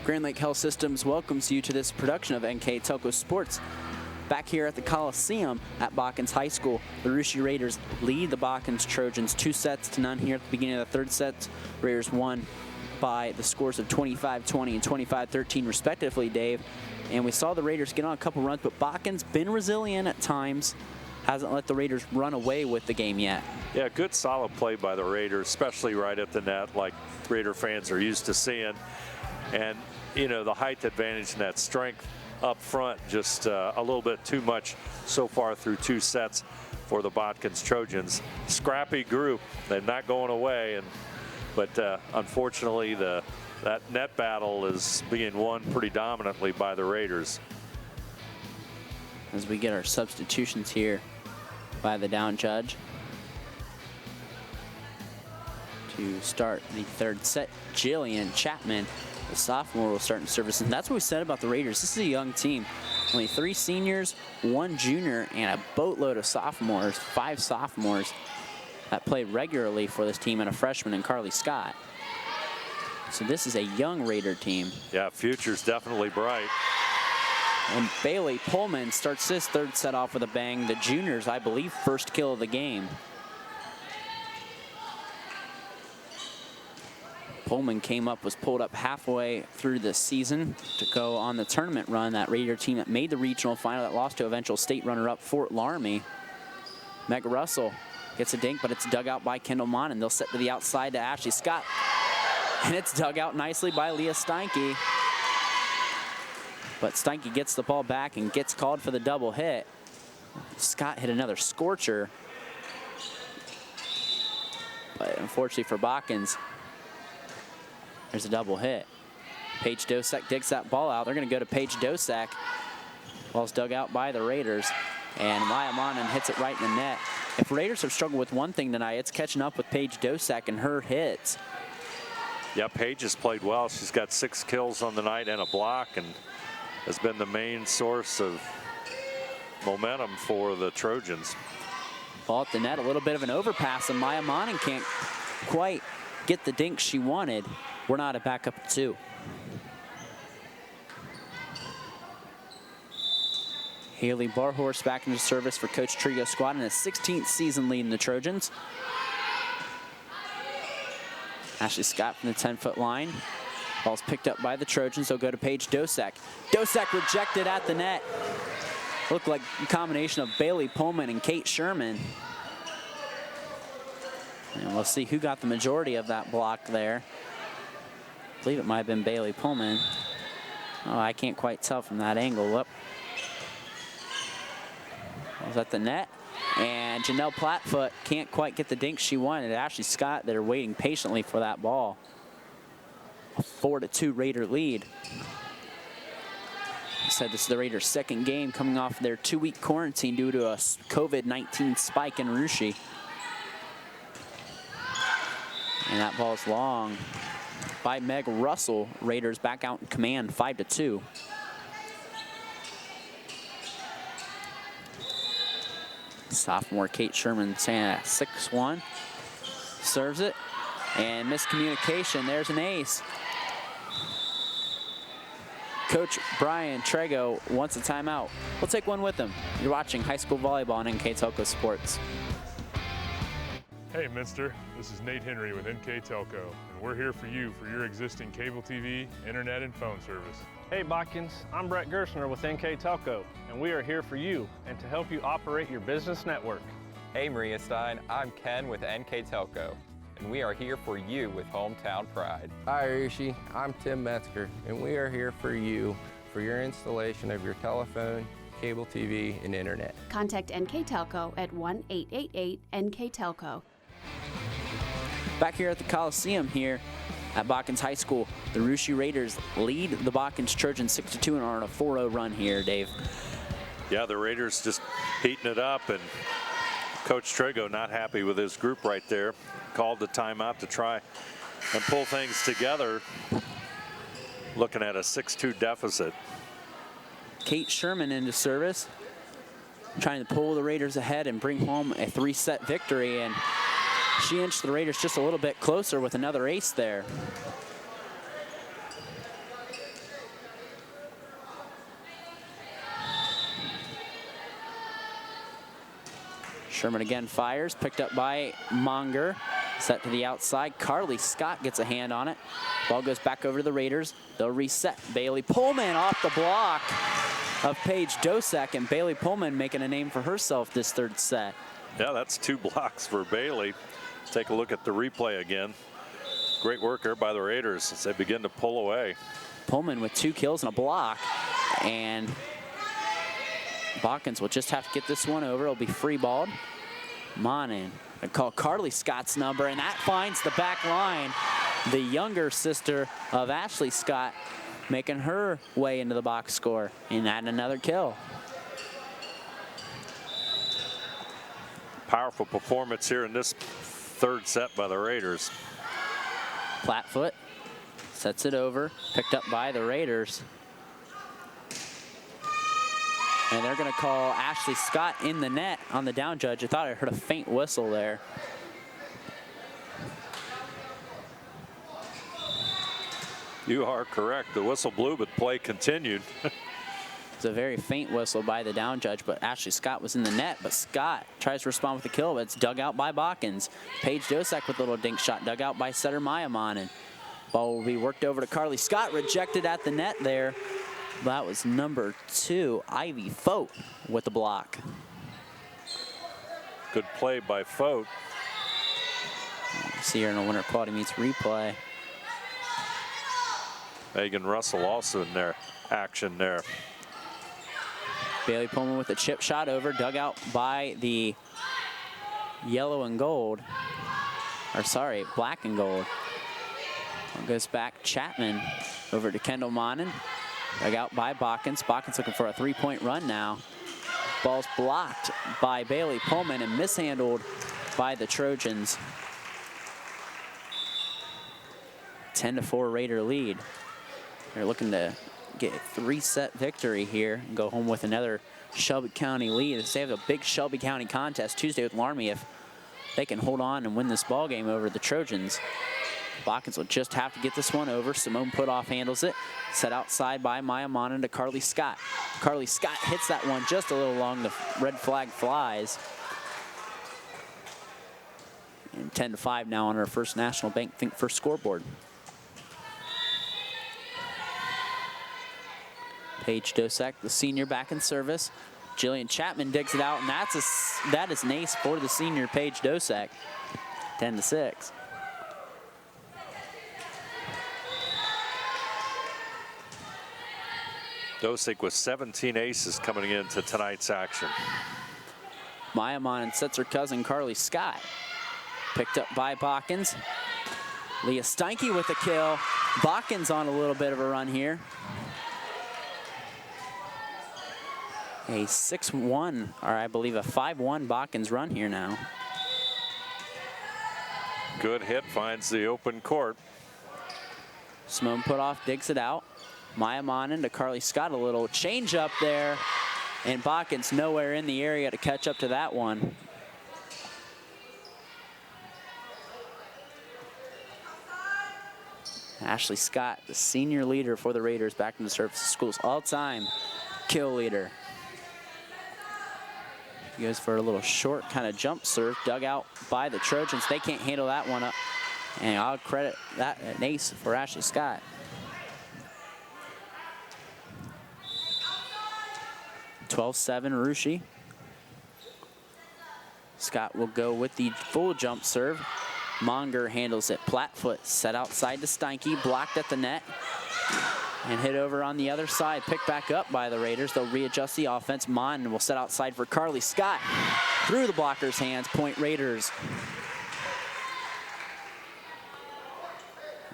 Grand Lake Health Systems welcomes you to this production of NKTelco Sports. Back here at the Coliseum at Botkins High School, the Russia Raiders lead the Botkins Trojans 2-0 here at the beginning of the 3rd set. Raiders won by the scores of 25-20 and 25-13 respectively, Dave. And we saw the Raiders get on a couple runs, but Botkins been resilient at times. Hasn't let the Raiders run away with the game yet. Yeah, good solid play by the Raiders, especially right at the net like Raider fans are used to seeing. And, you know, the height advantage and that strength up front, just a little bit too much so far through 2 sets for the Botkins Trojans. Scrappy group, they're not going away, but unfortunately that net battle is being won pretty dominantly by the Raiders. As we get our substitutions here by the down judge to start the 3rd set. Jillian Chapman, the sophomore, will start in service. And that's what we said about the Raiders. This is a young team. Only 3 seniors, 1 junior, and a boatload of sophomores, 5 sophomores that play regularly for this team, and a freshman in Carly Scott. So this is a young Raider team. Yeah, future's definitely bright. And Bailey Pullman starts this 3rd set off with a bang. The juniors, I believe, first kill of the game. Pullman was pulled up halfway through the season to go on the tournament run. That Raider team that made the regional final, that lost to eventual state runner-up Fort Laramie. Meg Russell gets a dink, but it's dug out by Kendall Mon, and they'll set to the outside to Ashley Scott. And it's dug out nicely by Leah Steinke. But Steinke gets the ball back and gets called for the double hit. Scott hit another scorcher. But unfortunately for Botkins, there's a double hit. Paige Dosek digs that ball out. They're going to go to Paige Dosek. Ball's dug out by the Raiders. And Maya Monin hits it right in the net. If Raiders have struggled with one thing tonight, it's catching up with Paige Dosek and her hits. Yeah, Paige has played well. She's got 6 kills on the night and a block, and has been the main source of momentum for the Trojans. Ball at the net, a little bit of an overpass, and Maya Monin can't quite get the dink she wanted. We're not back up at 2. Haley Barhorse back into service for Coach Trigo's squad in his 16th season leading the Trojans. Ashley Scott from the 10-foot line. Ball's picked up by the Trojans. They'll go to Paige Dosek. Dosek rejected at the net. Looked like a combination of Bailey Pullman and Kate Sherman. And we'll see who got the majority of that block there. I believe it might have been Bailey Pullman. Oh, I can't quite tell from that angle. Up. Was at the net. And Janelle Plattfoot can't quite get the dink she wanted. Ashley Scott, they're waiting patiently for that ball. A 4-2 Raider lead. I said this is the Raiders' 2nd game coming off their 2-week quarantine due to a COVID-19 spike in Russia. And that ball's long by Meg Russell. Raiders back out in command, 5-2. Sophomore Kate Sherman saying at 6-1. Serves it. And miscommunication. There's an ace. Coach Brian Trego wants a timeout. We'll take one with him. You're watching high school volleyball on NKTelco Sports. Hey Minster, this is Nate Henry with NKTelco, and we're here for you for your existing cable TV, internet, and phone service. Hey Botkins, I'm Brett Gershner with NKTelco, and we are here for you and to help you operate your business network. Hey Maria Stein, I'm Ken with NKTelco, and we are here for you with hometown pride. Hi Rishi, I'm Tim Metzger, and we are here for you for your installation of your telephone, cable TV, and internet. Contact NKTelco at 1-888-NKTelco. Back here at the Coliseum here at Botkins High School, the Russia Raiders lead the Botkins Trojans 6-2 and are on a 4-0 run here, Dave. Yeah, the Raiders just heating it up, and Coach Trego not happy with his group right there. Called the timeout to try and pull things together. Looking at a 6-2 deficit. Kate Sherman into service, trying to pull the Raiders ahead and bring home a 3-set victory, and she inched the Raiders just a little bit closer with another ace there. Sherman again fires, picked up by Monger. Set to the outside. Carly Scott gets a hand on it. Ball goes back over to the Raiders. They'll reset. Bailey Pullman off the block of Paige Dosek, and Bailey Pullman making a name for herself this third set. Yeah, that's 2 blocks for Bailey. Take a look at the replay again. Great work there by the Raiders as they begin to pull away. Pullman with 2 kills and a block, and Botkins will just have to get this one over. It'll be free balled. Monin. I call Carly Scott's number, and that finds the back line. The younger sister of Ashley Scott making her way into the box score and adding another kill. Powerful performance here in this third set by the Raiders. Flatfoot sets it over, picked up by the Raiders. And they're going to call Ashley Scott in the net on the down judge. I thought I heard a faint whistle there. You are correct. The whistle blew, but play continued. It's a very faint whistle by the down judge, but Ashley Scott was in the net. But Scott tries to respond with a kill, but it's dug out by Botkins. Paige Dosek with a little dink shot, dug out by setter Maya Monin. Ball will be worked over to Carly Scott, rejected at the net there. That was number 2, Ivy Fote, with the block. Good play by Fote. See her in a Winter Quality Meets replay. Megan Russell also in there, action there. Bailey Pullman with a chip shot over, dug out by the yellow and gold. Or sorry, black and gold. One goes back, Chapman over to Kendall Monin. Dug out by Botkins. Botkins looking for a 3-point run now. Ball's blocked by Bailey Pullman and mishandled by the Trojans. 10-4 Raider lead. They're looking to get a 3-set victory here and go home with another Shelby County lead. They have a big Shelby County contest Tuesday with Laramie if they can hold on and win this ball game over the Trojans. Botkins will just have to get this one over. Simone Putoff handles it. Set outside by Maya Monin to Carly Scott. Carly Scott hits that one just a little long. The red flag flies. And 10-5 now on our First National Bank Think First scoreboard. Paige Dosek, the senior, back in service. Jillian Chapman digs it out, and that is an ace for the senior Paige Dosek. 10-6. Dosek with 17 aces coming into tonight's action. Maya Monin sets her cousin Carly Scott. Picked up by Botkins. Leah Steinke with the kill. Botkins on a little bit of a run here. A 6-1, or I believe a 5-1 Botkins run here now. Good hit, finds the open court. Simone Putoff digs it out. Maya Monin to Carly Scott, a little change up there, and Botkins nowhere in the area to catch up to that one. Ashley Scott, the senior leader for the Raiders, back in the service schools all-time kill leader. He goes for a little short kind of jump serve, dug out by the Trojans. They can't handle that one up, and I'll credit that an ace for Ashley Scott. (12-7) Rushi. Scott will go with the full jump serve. Monger handles it. Platfoot set outside to Steinke, blocked at the net, and hit over on the other side. Picked back up by the Raiders. They'll readjust the offense. Mon will set outside for Carly Scott. Through the blocker's hands, point Raiders.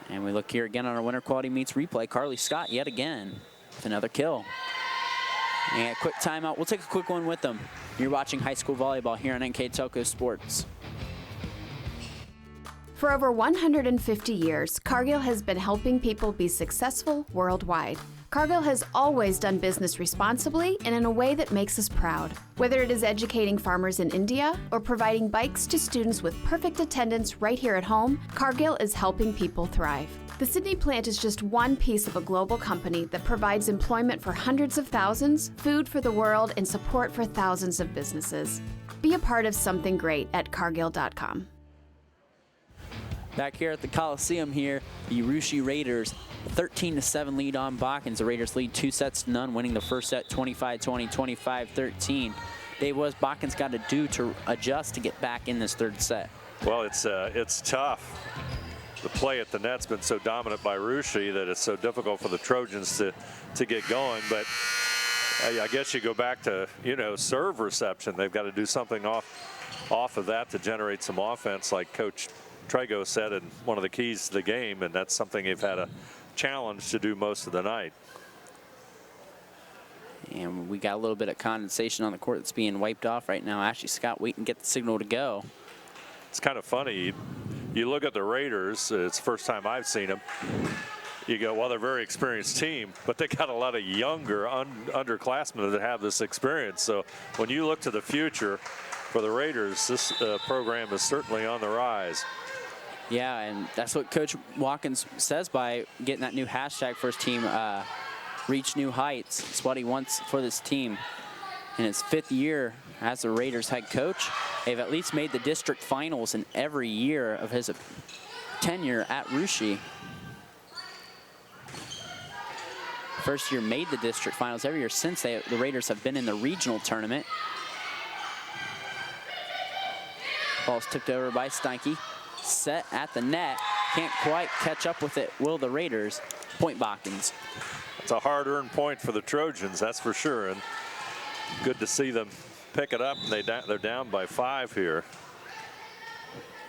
And we look here again on our Winter Quality Meets replay. Carly Scott yet again with another kill. And quick timeout. We'll take a quick one with them. You're watching high school volleyball here on NKTelco Sports. For over 150 years, Cargill has been helping people be successful worldwide. Cargill has always done business responsibly and in a way that makes us proud. Whether it is educating farmers in India or providing bikes to students with perfect attendance right here at home, Cargill is helping people thrive. The Sydney plant is just one piece of a global company that provides employment for hundreds of thousands, food for the world, and support for thousands of businesses. Be a part of something great at Cargill.com. Back here at the Coliseum here, the Russia Raiders 13-7 lead on Botkins. The Raiders lead 2-0, winning the first set 25-20, 25-13. Dave, what has Botkins got to do to adjust to get back in this third set? Well, it's tough. The play at the net's been so dominant by Russia that it's so difficult for the Trojans to get going. But I guess you go back to, serve reception. They've got to do something off of that to generate some offense, like Coach Trego said, and one of the keys to the game, and that's something they've had a challenge to do most of the night. And we got a little bit of condensation on the court that's being wiped off right now. Ashley Scott waiting to get the signal to go. It's kind of funny. You look at the Raiders, it's the first time I've seen them. You go, well, they're a very experienced team, but they got a lot of younger underclassmen that have this experience. So when you look to the future for the Raiders, this program is certainly on the rise. Yeah, and that's what Coach Watkins says by getting that new hashtag for his team, reach new heights. It's what he wants for this team. In his 5th year as the Raiders head coach, they've at least made the district finals in every year of his tenure at Russia. First year made the district finals every year since the Raiders have been in the regional tournament. Ball's tipped over by Steinke. Set at the net. Can't quite catch up with it, will the Raiders. Point Botkins. It's a hard-earned point for the Trojans, that's for sure. And good to see them pick it up. And they're down by 5 here.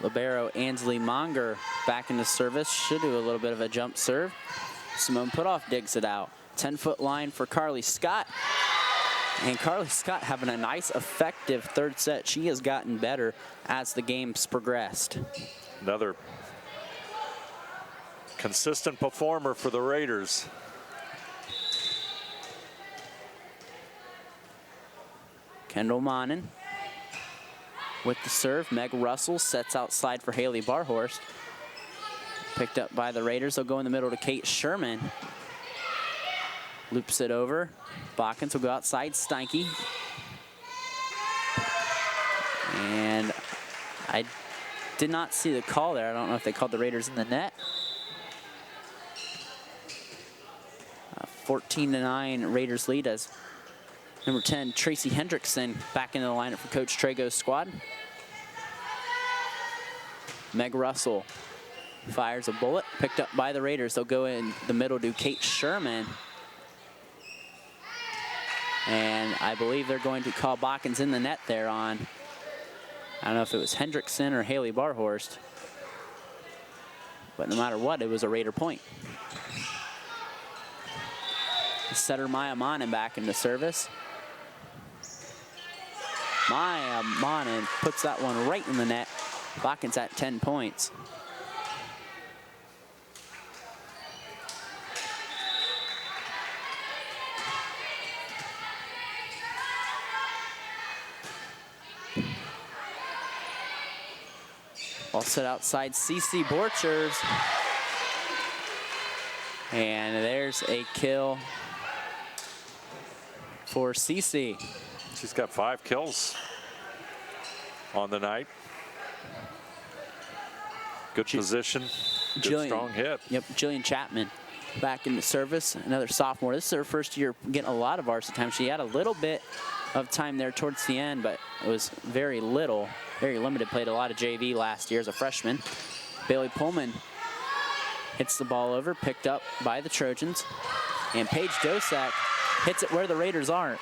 Libero Ansley Monger back into service. Should do a little bit of a jump serve. Simone Putoff digs it out. 10-foot line for Carly Scott. And Carly Scott having a nice, effective third set. She has gotten better as the game's progressed. Another consistent performer for the Raiders. Kendall Monin with the serve. Meg Russell sets outside for Haley Barhorst. Picked up by the Raiders. They'll go in the middle to Kate Sherman. Loops it over. Botkins will go outside. Steinke. And I did not see the call there. I don't know if they called the Raiders in the net. 14-9 Raiders lead as number 10, Tracy Hendrickson, back into the lineup for Coach Trego's squad. Meg Russell fires a bullet, picked up by the Raiders. They'll go in the middle to Kate Sherman. And I believe they're going to call Botkins in the net there on, I don't know if it was Hendrickson or Haley Barhorst. But no matter what, it was a Raider point. Setter Maya Monin back into service. Maya Monin puts that one right in the net. Botkins at 10 points. Ball set outside Cece Borchers. And there's a kill for Cece. She's got 5 kills on the night. Good position, good strong hit. Yep, Jillian Chapman back into service, another sophomore. This is her first year getting a lot of varsity time. She had a little bit of time there towards the end, but it was very little, very limited. Played a lot of JV last year as a freshman. Bailey Pullman hits the ball over, picked up by the Trojans. And Paige Dosak hits it where the Raiders aren't.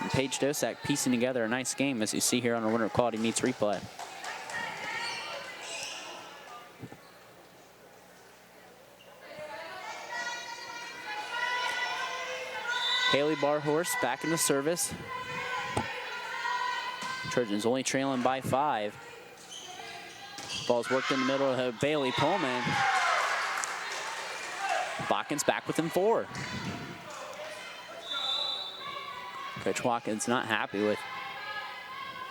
And Paige Dosak piecing together a nice game, as you see here on our Winter Quality Meets replay. Haley Barhorst back in the service. Trojans only trailing by 5. Ball's worked in the middle of Bailey Pullman. Botkins back within 4. Coach Watkins not happy with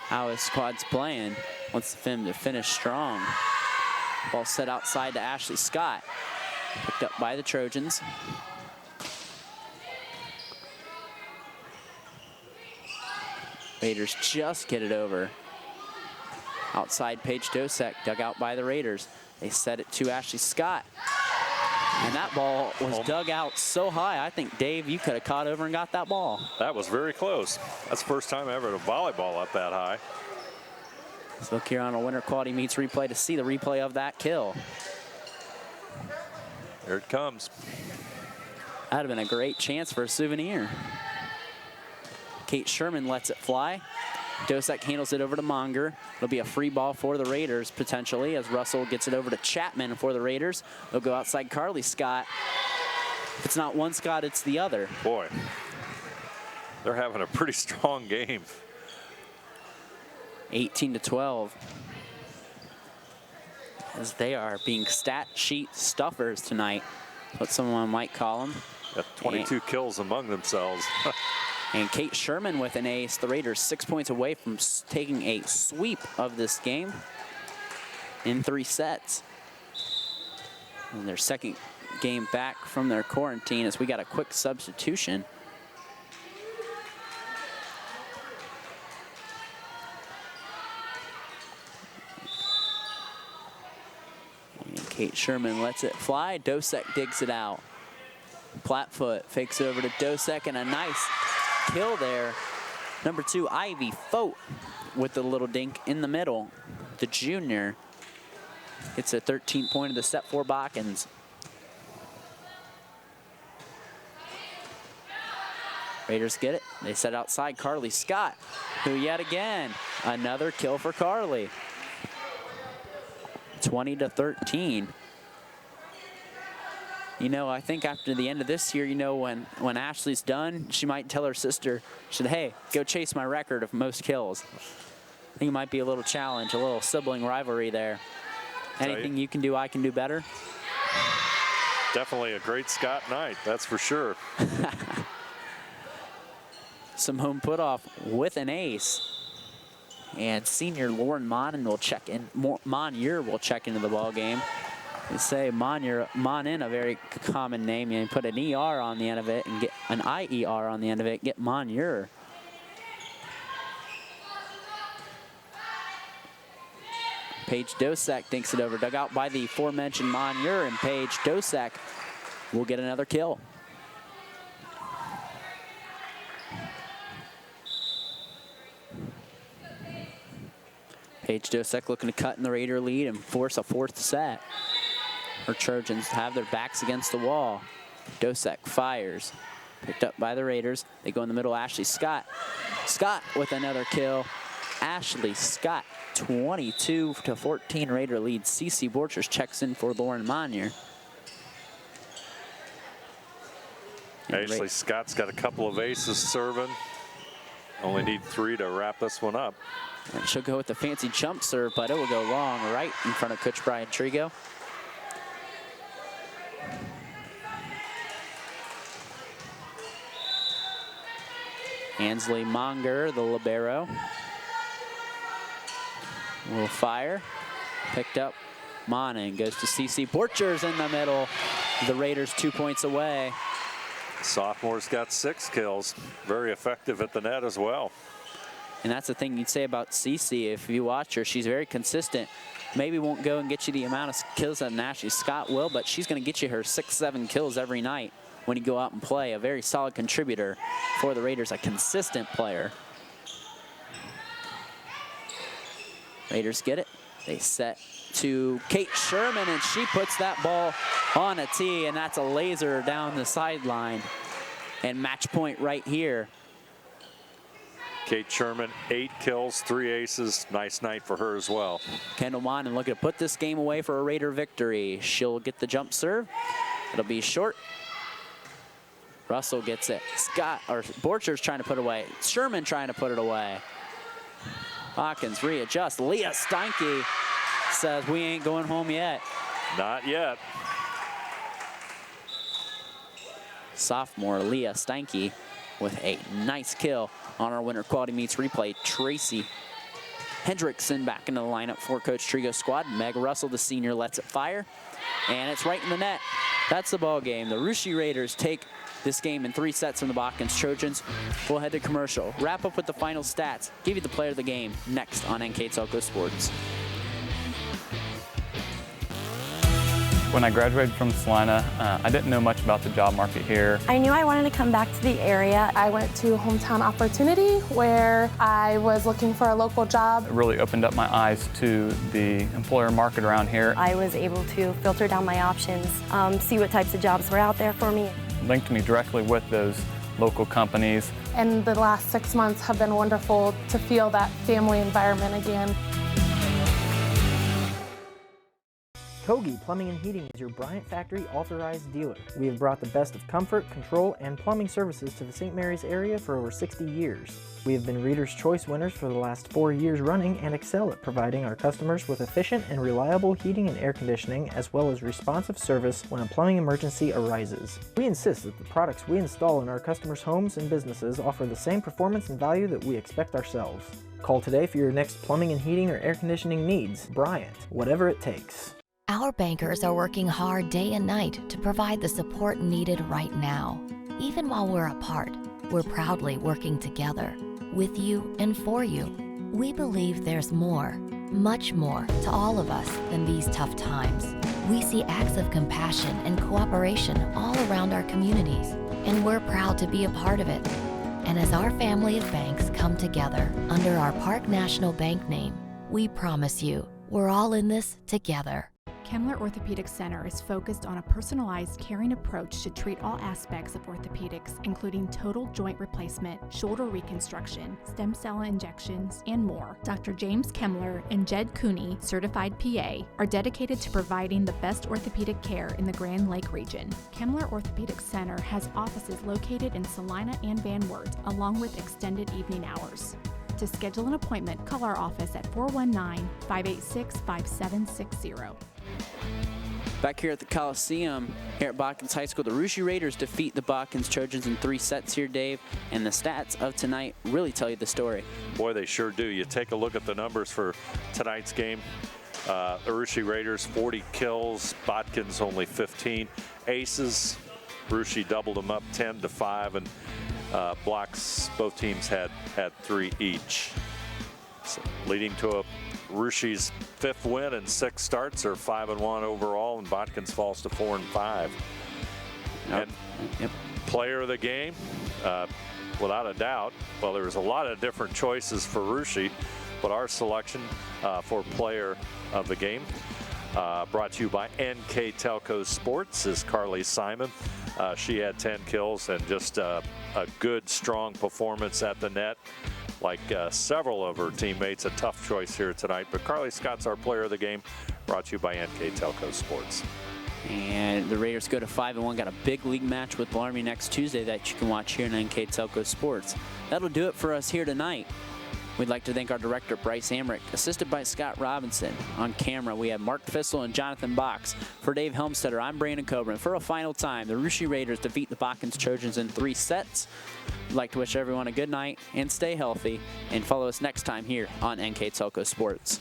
how his squad's playing. Wants them to finish strong. Ball set outside to Ashley Scott. Picked up by the Trojans. Raiders just get it over. Outside, Paige Dosek, dug out by the Raiders. They set it to Ashley Scott. And that ball was dug out so high, I think, Dave, you could have caught over and got that ball. That was very close. That's the first time ever to volleyball up that high. Let's look here on a Winter Quality Meets replay to see the replay of that kill. There it comes. That'd have been a great chance for a souvenir. Kate Sherman lets it fly. Dosek handles it over to Monger. It'll be a free ball for the Raiders, potentially, as Russell gets it over to Chapman for the Raiders. They'll go outside Carly Scott. If it's not one Scott, it's the other. Boy, they're having a pretty strong game. 18-12. As they are being stat sheet stuffers tonight, what someone might call them. Got 22 kills among themselves. And Kate Sherman with an ace. The Raiders 6 points away from taking a sweep of this game in 3 sets. And their second game back from their quarantine as we got a quick substitution. And Kate Sherman lets it fly. Dosek digs it out. Platfoot fakes it over to Dosek, and a nice kill there. Number 2, Ivy Fote with the little dink in the middle. The junior gets a 13th point of the set for Botkins. Raiders get it. They set outside Carly Scott, who yet again, another kill for Carly. 20-13. You know, I think after the end of this year, you know, when Ashley's done, she might tell her sister, she said, hey, go chase my record of most kills. I think it might be a little challenge, a little sibling rivalry there. Anything you can do, I can do better. Definitely a great Scott night, that's for sure. Simone Putoff with an ace. And senior Lauren Monin will check in. Monier will check into the ball game. They say Monin, a very common name. You put an ER on the end of it and get an IER on the end of it, get Monier. Paige Dosek dinks it over, dug out by the aforementioned Monier, and Paige Dosek will get another kill. Paige Dosek looking to cut in the Raider lead and force a 4th set. Her Trojans have their backs against the wall. Dosek fires. Picked up by the Raiders. They go in the middle, Ashley Scott. Scott with another kill. Ashley Scott, 22-14 Raider lead. Cece Borchers checks in for Lauren Monier. Ashley Scott's got a couple of aces serving. Only need 3 to wrap this one up. And she'll go with the fancy jump serve, but it will go long right in front of Coach Brian Trigo. Ansley Monger, the libero, will fire. Picked up Monin, goes to CC Borchers in the middle. The Raiders 2 points away. Sophomore's got 6 kills. Very effective at the net as well. And that's the thing you'd say about CC. If you watch her, she's very consistent. Maybe won't go and get you the amount of kills that Ashley Scott will, but she's going to get you her 6-7 kills every night when you go out and play. A very solid contributor for the Raiders, a consistent player. Raiders get it. They set to Kate Sherman, and she puts that ball on a tee, and that's a laser down the sideline. And match point right here. Kate Sherman, 8 kills, 3 aces. Nice night for her as well. Kendall Monin looking to put this game away for a Raider victory. She'll get the jump serve. It'll be short. Russell gets it. Borchers trying to put it away. Sherman trying to put it away. Hawkins readjusts. Leah Steinke says, we ain't going home yet. Not yet. Sophomore Leah Steinke with a nice kill on our Winter Quality Meets replay. Tracy Hendrickson back into the lineup for Coach Trigo's squad. Meg Russell, the senior, lets it fire. And it's right in the net. That's the ball game. The Russia Raiders take this game in 3 sets from the Botkins Trojans. We'll head to commercial, wrap up with the final stats, give you the player of the game next on NKTelco Sports. When I graduated from Salina, I didn't know much about the job market here. I knew I wanted to come back to the area. I went to Hometown Opportunity where I was looking for a local job. It really opened up my eyes to the employer market around here. I was able to filter down my options, see what types of jobs were out there for me. Linked me directly with those local companies. And the last 6 months have been wonderful to feel that family environment again. Kogi Plumbing and Heating is your Bryant Factory authorized dealer. We have brought the best of comfort, control, and plumbing services to the St. Mary's area for over 60 years. We have been Reader's Choice winners for the last 4 years running and excel at providing our customers with efficient and reliable heating and air conditioning, as well as responsive service when a plumbing emergency arises. We insist that the products we install in our customers' homes and businesses offer the same performance and value that we expect ourselves. Call today for your next plumbing and heating or air conditioning needs. Bryant, whatever it takes. Our bankers are working hard day and night to provide the support needed right now. Even while we're apart, we're proudly working together, with you and for you. We believe there's more, much more, to all of us than these tough times. We see acts of compassion and cooperation all around our communities, and we're proud to be a part of it. And as our family of banks come together under our Park National Bank name, we promise you, we're all in this together. Kemmler Orthopedic Center is focused on a personalized, caring approach to treat all aspects of orthopedics, including total joint replacement, shoulder reconstruction, stem cell injections, and more. Dr. James Kemmler and Jed Cooney, certified PA, are dedicated to providing the best orthopedic care in the Grand Lake region. Kemmler Orthopedic Center has offices located in Salina and Van Wert, along with extended evening hours. To schedule an appointment, call our office at 419-586-5760. Back here at the Coliseum, here at Botkins High School, the Russia Raiders defeat the Botkins Trojans in 3 sets here, Dave, and the stats of tonight really tell you the story. Boy, they sure do. You take a look at the numbers for tonight's game. The Russia Raiders, 40 kills, Botkins only 15. Aces, Russia doubled them up 10-5, and blocks, both teams had 3 each. So, leading to a Russia's 5th win and 6 starts, are 5-1 overall, and Botkins falls to 4-5. And player of the game, without a doubt, well, there was a lot of different choices for Russia, but our selection for player of the game, brought to you by NKTelco Sports, is Carly Simon. She had 10 kills and just a good, strong performance at the net. Like several of her teammates, a tough choice here tonight. But Carly Scott's our player of the game, brought to you by NKTelco Sports. And the Raiders go to 5-1, got a big league match with Army next Tuesday that you can watch here in NKTelco Sports. That'll do it for us here tonight. We'd like to thank our director, Bryce Amrick, assisted by Scott Robinson. On camera, we have Mark Fissel and Jonathan Box. For Dave Helmstetter, I'm Brandon Coburn. For a final time, the Russia Raiders defeat the Botkins Trojans in 3 sets. We'd like to wish everyone a good night and stay healthy, and follow us next time here on NKTelco Sports.